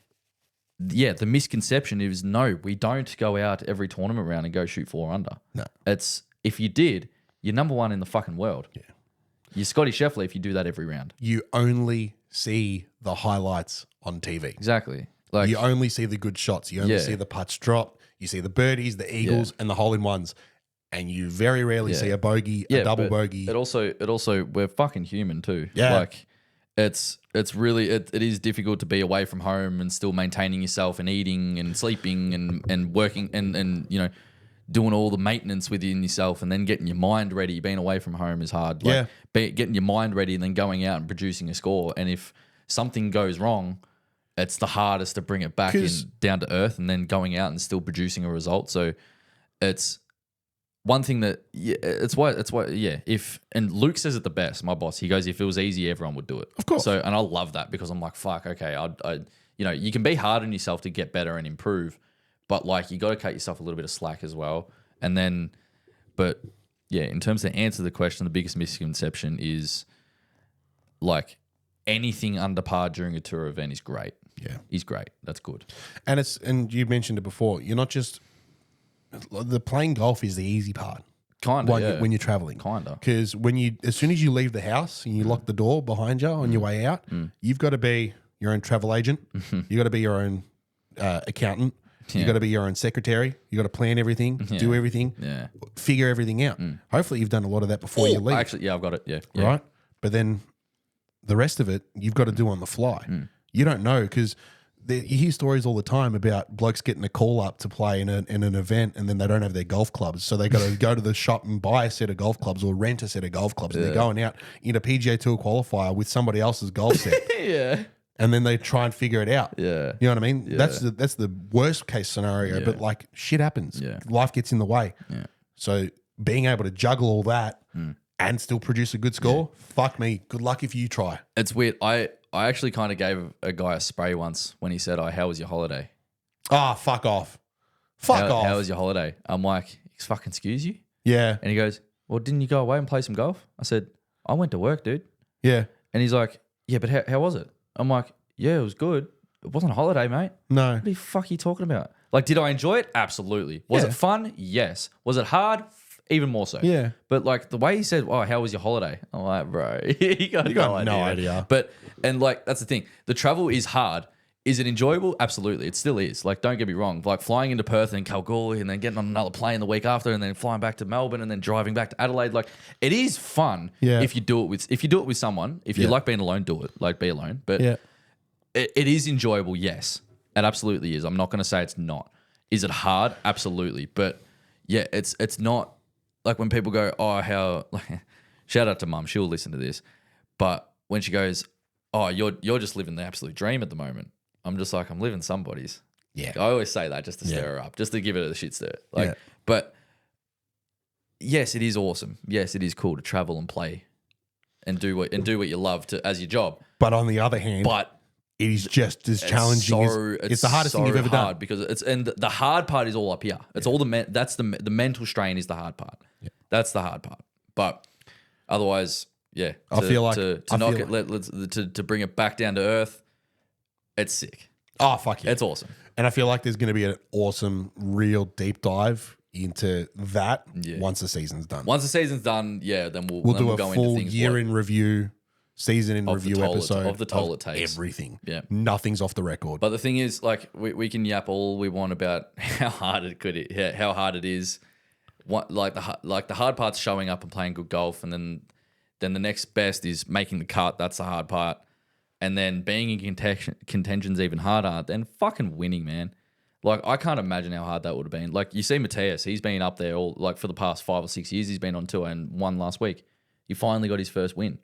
Yeah, the misconception is no, we don't go out every tournament round and go shoot 4 under. No. It's, if you did, you're number 1 in the fucking world. Yeah. You're Scotty Scheffler if you do that every round. You only see the highlights on TV. Exactly. Like, you only see the good shots. You only see the putts drop. You see the birdies, the eagles, and the hole-in-ones. And you very rarely see a bogey, a double bogey. It also, we're fucking human too. Yeah. Like, it's really it is difficult to be away from home and still maintaining yourself and eating and sleeping and working and you know, doing all the maintenance within yourself, and then getting your mind ready. Being away from home is hard. Like, getting your mind ready and then going out and producing a score. And if something goes wrong, it's the hardest to bring it back in down to earth, and then going out and still producing a result. So it's one thing that if, and Luke says it the best, my boss, he goes, if it was easy, everyone would do it. Of course. So, and I love that, because I'm like, fuck, okay, I you know, you can be hard on yourself to get better and improve, but like, you got to cut yourself a little bit of slack as well. And then, but yeah, in terms of answer the question, the biggest misconception is like anything under par during a tour event is great. Yeah. Is great. That's good. And you mentioned it before, you're not just, the playing golf is the easy part. Kinda, when you're traveling. Kinda. Because as soon as you leave the house and you lock the door behind you on your way out, you've got to be your own travel agent. You've got to be your own accountant. You've got to be your own secretary. You've got to plan everything, do everything, figure everything out. Hopefully you've done a lot of that before you leave. Actually, I've got it. Yeah. Right? But then the rest of it, you've got to do on the fly. You don't know, because you hear stories all the time about blokes getting a call up to play in an event, and then they don't have their golf clubs. So they got to go to the shop and buy a set of golf clubs or rent a set of golf clubs. And they're going out in a PGA Tour qualifier with somebody else's golf set. Yeah. And then they try and figure it out. Yeah. You know what I mean? Yeah. That's the worst case scenario, but like shit happens. Yeah. Life gets in the way. Yeah. So being able to juggle all that and still produce a good score, fuck me. Good luck if you try. It's weird. I actually kind of gave a guy a spray once when he said, "Oh, how was your holiday?" Ah, fuck off. Fuck off. How was your holiday? I'm like, fucking excuse you? Yeah. And he goes, well, didn't you go away and play some golf? I said, I went to work, dude. Yeah. And he's like, yeah, but how was it? I'm like, yeah, it was good. It wasn't a holiday, mate. No. What the fuck are you talking about? Like, did I enjoy it? Absolutely. Was Yeah. it fun? Yes. Was it hard? Even more so. Yeah. But like the way he said, oh, how was your holiday? I'm like, bro, you got no idea. But, and like, that's the thing. The travel is hard. Is it enjoyable? Absolutely. It still is. Like, don't get me wrong. Like flying into Perth and Kalgoorlie and then getting on another plane the week after and then flying back to Melbourne and then driving back to Adelaide. Like, it is fun if you do it with someone. If you like being alone, do it. Like, be alone. But it is enjoyable, yes. It absolutely is. I'm not going to say it's not. Is it hard? Absolutely. But yeah, it's not like when people go, oh, how like, shout out to mum, she'll listen to this. But when she goes, oh, you're just living the absolute dream at the moment. I'm just like, I'm living somebody's. Yeah. I always say that just to stir her up, just to give her the shit stir. Like, but yes, it is awesome. Yes, it is cool to travel and play and do what you love as your job. But on the other hand, it is just as challenging it's the hardest thing you've ever done. Because the hard part is all up here. It's all that's the mental strain is the hard part. Yeah. That's the hard part. But otherwise, yeah. I feel like to bring it back down to earth, it's sick. Oh, fuck yeah. It's awesome. And I feel like there's going to be an awesome, real deep dive into that once the season's done. Once the season's done, then we'll do a go full into things year in review, season in review episode of the toll it takes. Everything. Yeah. Nothing's off the record. But the thing is, like, we can yap all we want about how hard it is. The hard part's showing up and playing good golf, and then the next best is making the cut. That's the hard part. And then being in contention's even harder. Then fucking winning, man. Like, I can't imagine how hard that would have been. Like, you see Mateus, he's been up there for the past 5 or 6 years. He's been on tour and won last week. He finally got his first win,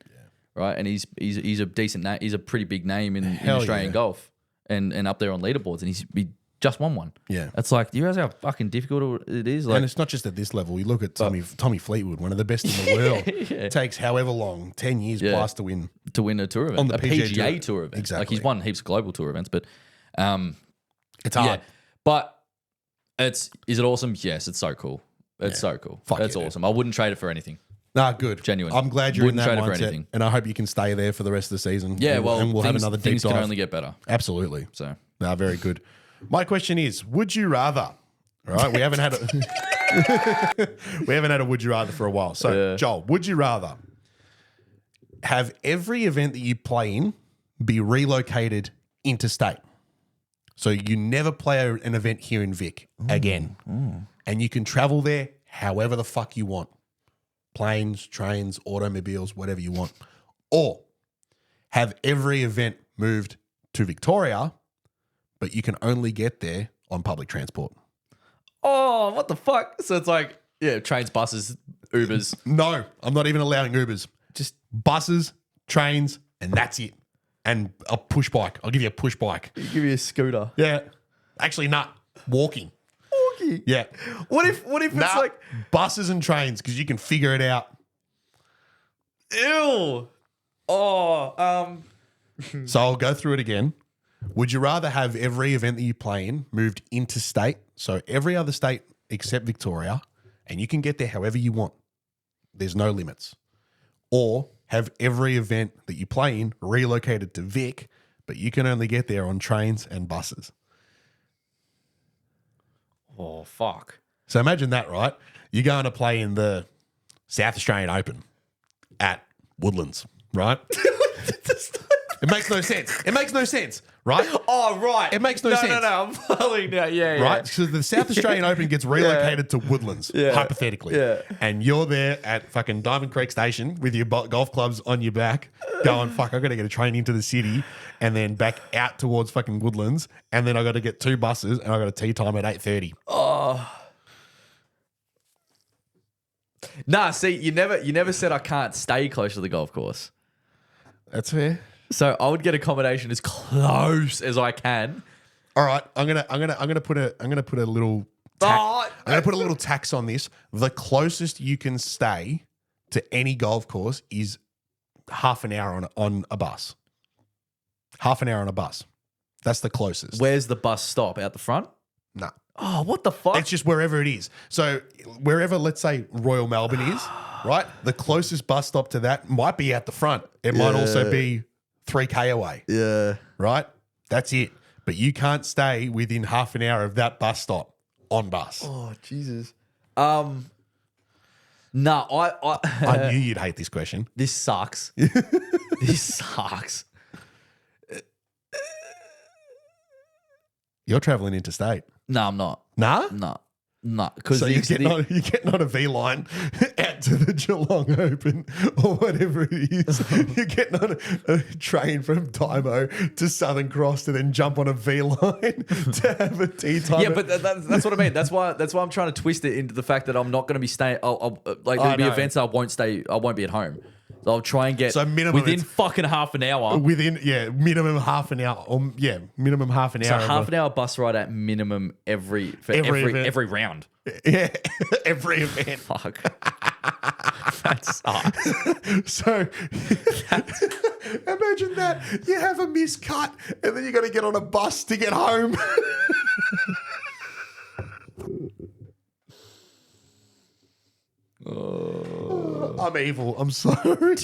right? And he's a decent name. He's a pretty big name in Australian golf and up there on leaderboards. And he just won one. Yeah, it's like, do you realize how fucking difficult it is? Like, and it's not just at this level. You look at Tommy Fleetwood, one of the best in the world. It takes however long, 10 years plus to win a tour event, on the PGA tour event. Exactly. Like, he's won heaps of global tour events, but it's hard. Yeah. But is it awesome? Yes, it's so cool. It's so cool. It's awesome. I wouldn't trade it for anything. Nah, good. Genuine. I'm glad you're Wouldn't in that trade it for mindset, anything. and I hope you can stay there for the rest of the season. Yeah, and we'll have another deep things dive. can only get better. Absolutely. So, very good. My question is: would you rather? All right, we haven't had a would you rather for a while. So, Joel, would you rather have every event that you play in be relocated interstate? So you never play an event here in Vic again, and you can travel there however the fuck you want. Planes, trains, automobiles, whatever you want. Or have every event moved to Victoria, but you can only get there on public transport. Oh, what the fuck? So it's like, trains, buses, Ubers. No, I'm not even allowing Ubers. Just buses, trains, and that's it. And a push bike. I'll give you a push bike. Give you a scooter. Yeah. Actually, walking. Walking? Yeah. What if it's like buses and trains, because you can figure it out. Ew. Oh, So I'll go through it again. Would you rather have every event that you play in moved interstate, so every other state except Victoria, and you can get there however you want? There's no limits. Or have every event that you play in relocated to Vic, but you can only get there on trains and buses? Oh, fuck. So imagine that, right? You're going to play in the South Australian Open at Woodlands, right? It makes no sense. Right? Oh, right. It makes no sense. No, I'm following now. Yeah, right? Because the South Australian Open gets relocated to Woodlands, hypothetically. Yeah. And you're there at fucking Diamond Creek Station with your golf clubs on your back going, fuck, I got to get a train into the city and then back out towards fucking Woodlands. And then I got to get 2 buses and I got a tea time at 8:30. Oh. Nah, see, you never said I can't stay close to the golf course. That's fair. So I would get accommodation as close as I can. All right, I'm gonna put a little I'm going to put a little tax on this. The closest you can stay to any golf course is half an hour on a bus. Half an hour on a bus. That's the closest. Where's the bus stop? Out the front? No. Oh, what the fuck? It's just wherever it is. So wherever, let's say, Royal Melbourne is, right? The closest bus stop to that might be at the front. It might also be 3K away. Yeah. Right? That's it. But you can't stay within half an hour of that bus stop on bus. Oh, Jesus. No, I knew you'd hate this question. This sucks. This sucks. You're traveling interstate. No, I'm not. Nah? No. Because So you're getting on a V line out to the Geelong Open or whatever it is. You're getting on a train from Tybo to Southern Cross to then jump on a V line to have a tea time. Yeah, but that's what I mean. That's why I'm trying to twist it into the fact that I'm not going to be staying. There'll be events I won't stay. I won't be at home. So I'll try and get within fucking half an hour. Minimum half an hour. Minimum half an hour. So half an hour bus ride at minimum every round. Yeah, every event. Fuck. That sucks. So imagine that. You have a miscut and then you got to get on a bus to get home. I'm evil. I'm sorry.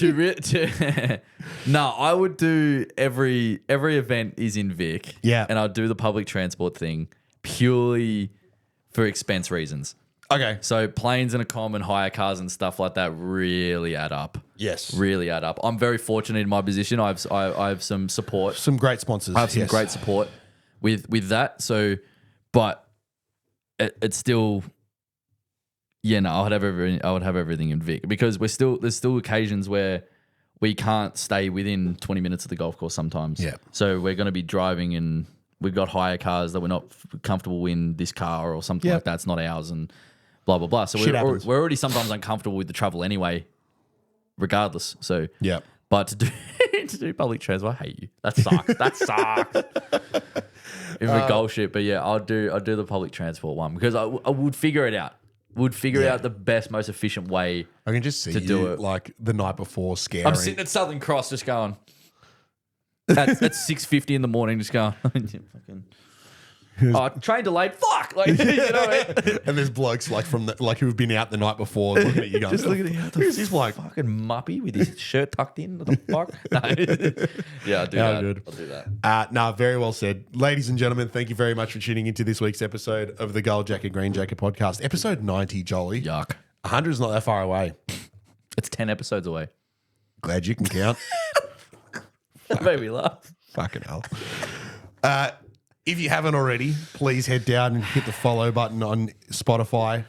No, I would do every event is in Vic. Yeah. And I'd do the public transport thing purely for expense reasons. Okay. So planes and and hire cars and stuff like that really add up. Yes. Really add up. I'm very fortunate in my position. I have some support. Some great sponsors. I have some great support with that. So, but it's still, I would have everything in Vic because there's still occasions where we can't stay within 20 minutes of the golf course sometimes. Yeah. So we're going to be driving and we've got hire cars that we're not comfortable in this car or something like that. It's not ours and blah, blah, blah. So we're already sometimes uncomfortable with the travel anyway, regardless. So, yeah. But to do public transport, I hate you. That sucks. That sucks. Even with golf shit. But yeah, I'll do the public transport one because I would figure it out. Would figure out the best, most efficient way. I can just see to you do it. like the night before scaring. I'm sitting at Southern Cross just going at 6:50 in the morning, just going. Train delayed. Fuck, like you know. And there's blokes like who've been out the night before looking at you going, just looking at you. Who's this bloke? Fucking muppy with his shirt tucked in. What the fuck? No. Yeah, I'll do that. Good. I'll do that. Very well said. Ladies and gentlemen, thank you very much for tuning into this week's episode of the Gold Jacket, Green Jacket podcast. Episode 90, Jolly. Yuck. 100 is not that far away. It's 10 episodes away. Glad you can count. That made me laugh. Fucking hell. If you haven't already, please head down and hit the follow button on Spotify.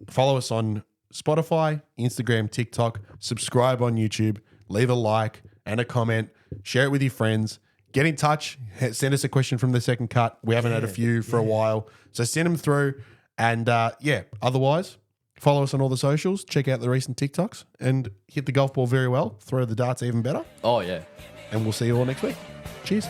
Follow us on Spotify, Instagram, TikTok. Subscribe on YouTube. Leave a like and a comment. Share it with your friends. Get in touch. Send us a question from the second cut. We haven't had a few for a while. So send them through. And otherwise, follow us on all the socials. Check out the recent TikToks and hit the golf ball very well. Throw the darts even better. Oh, yeah. And we'll see you all next week. Cheers.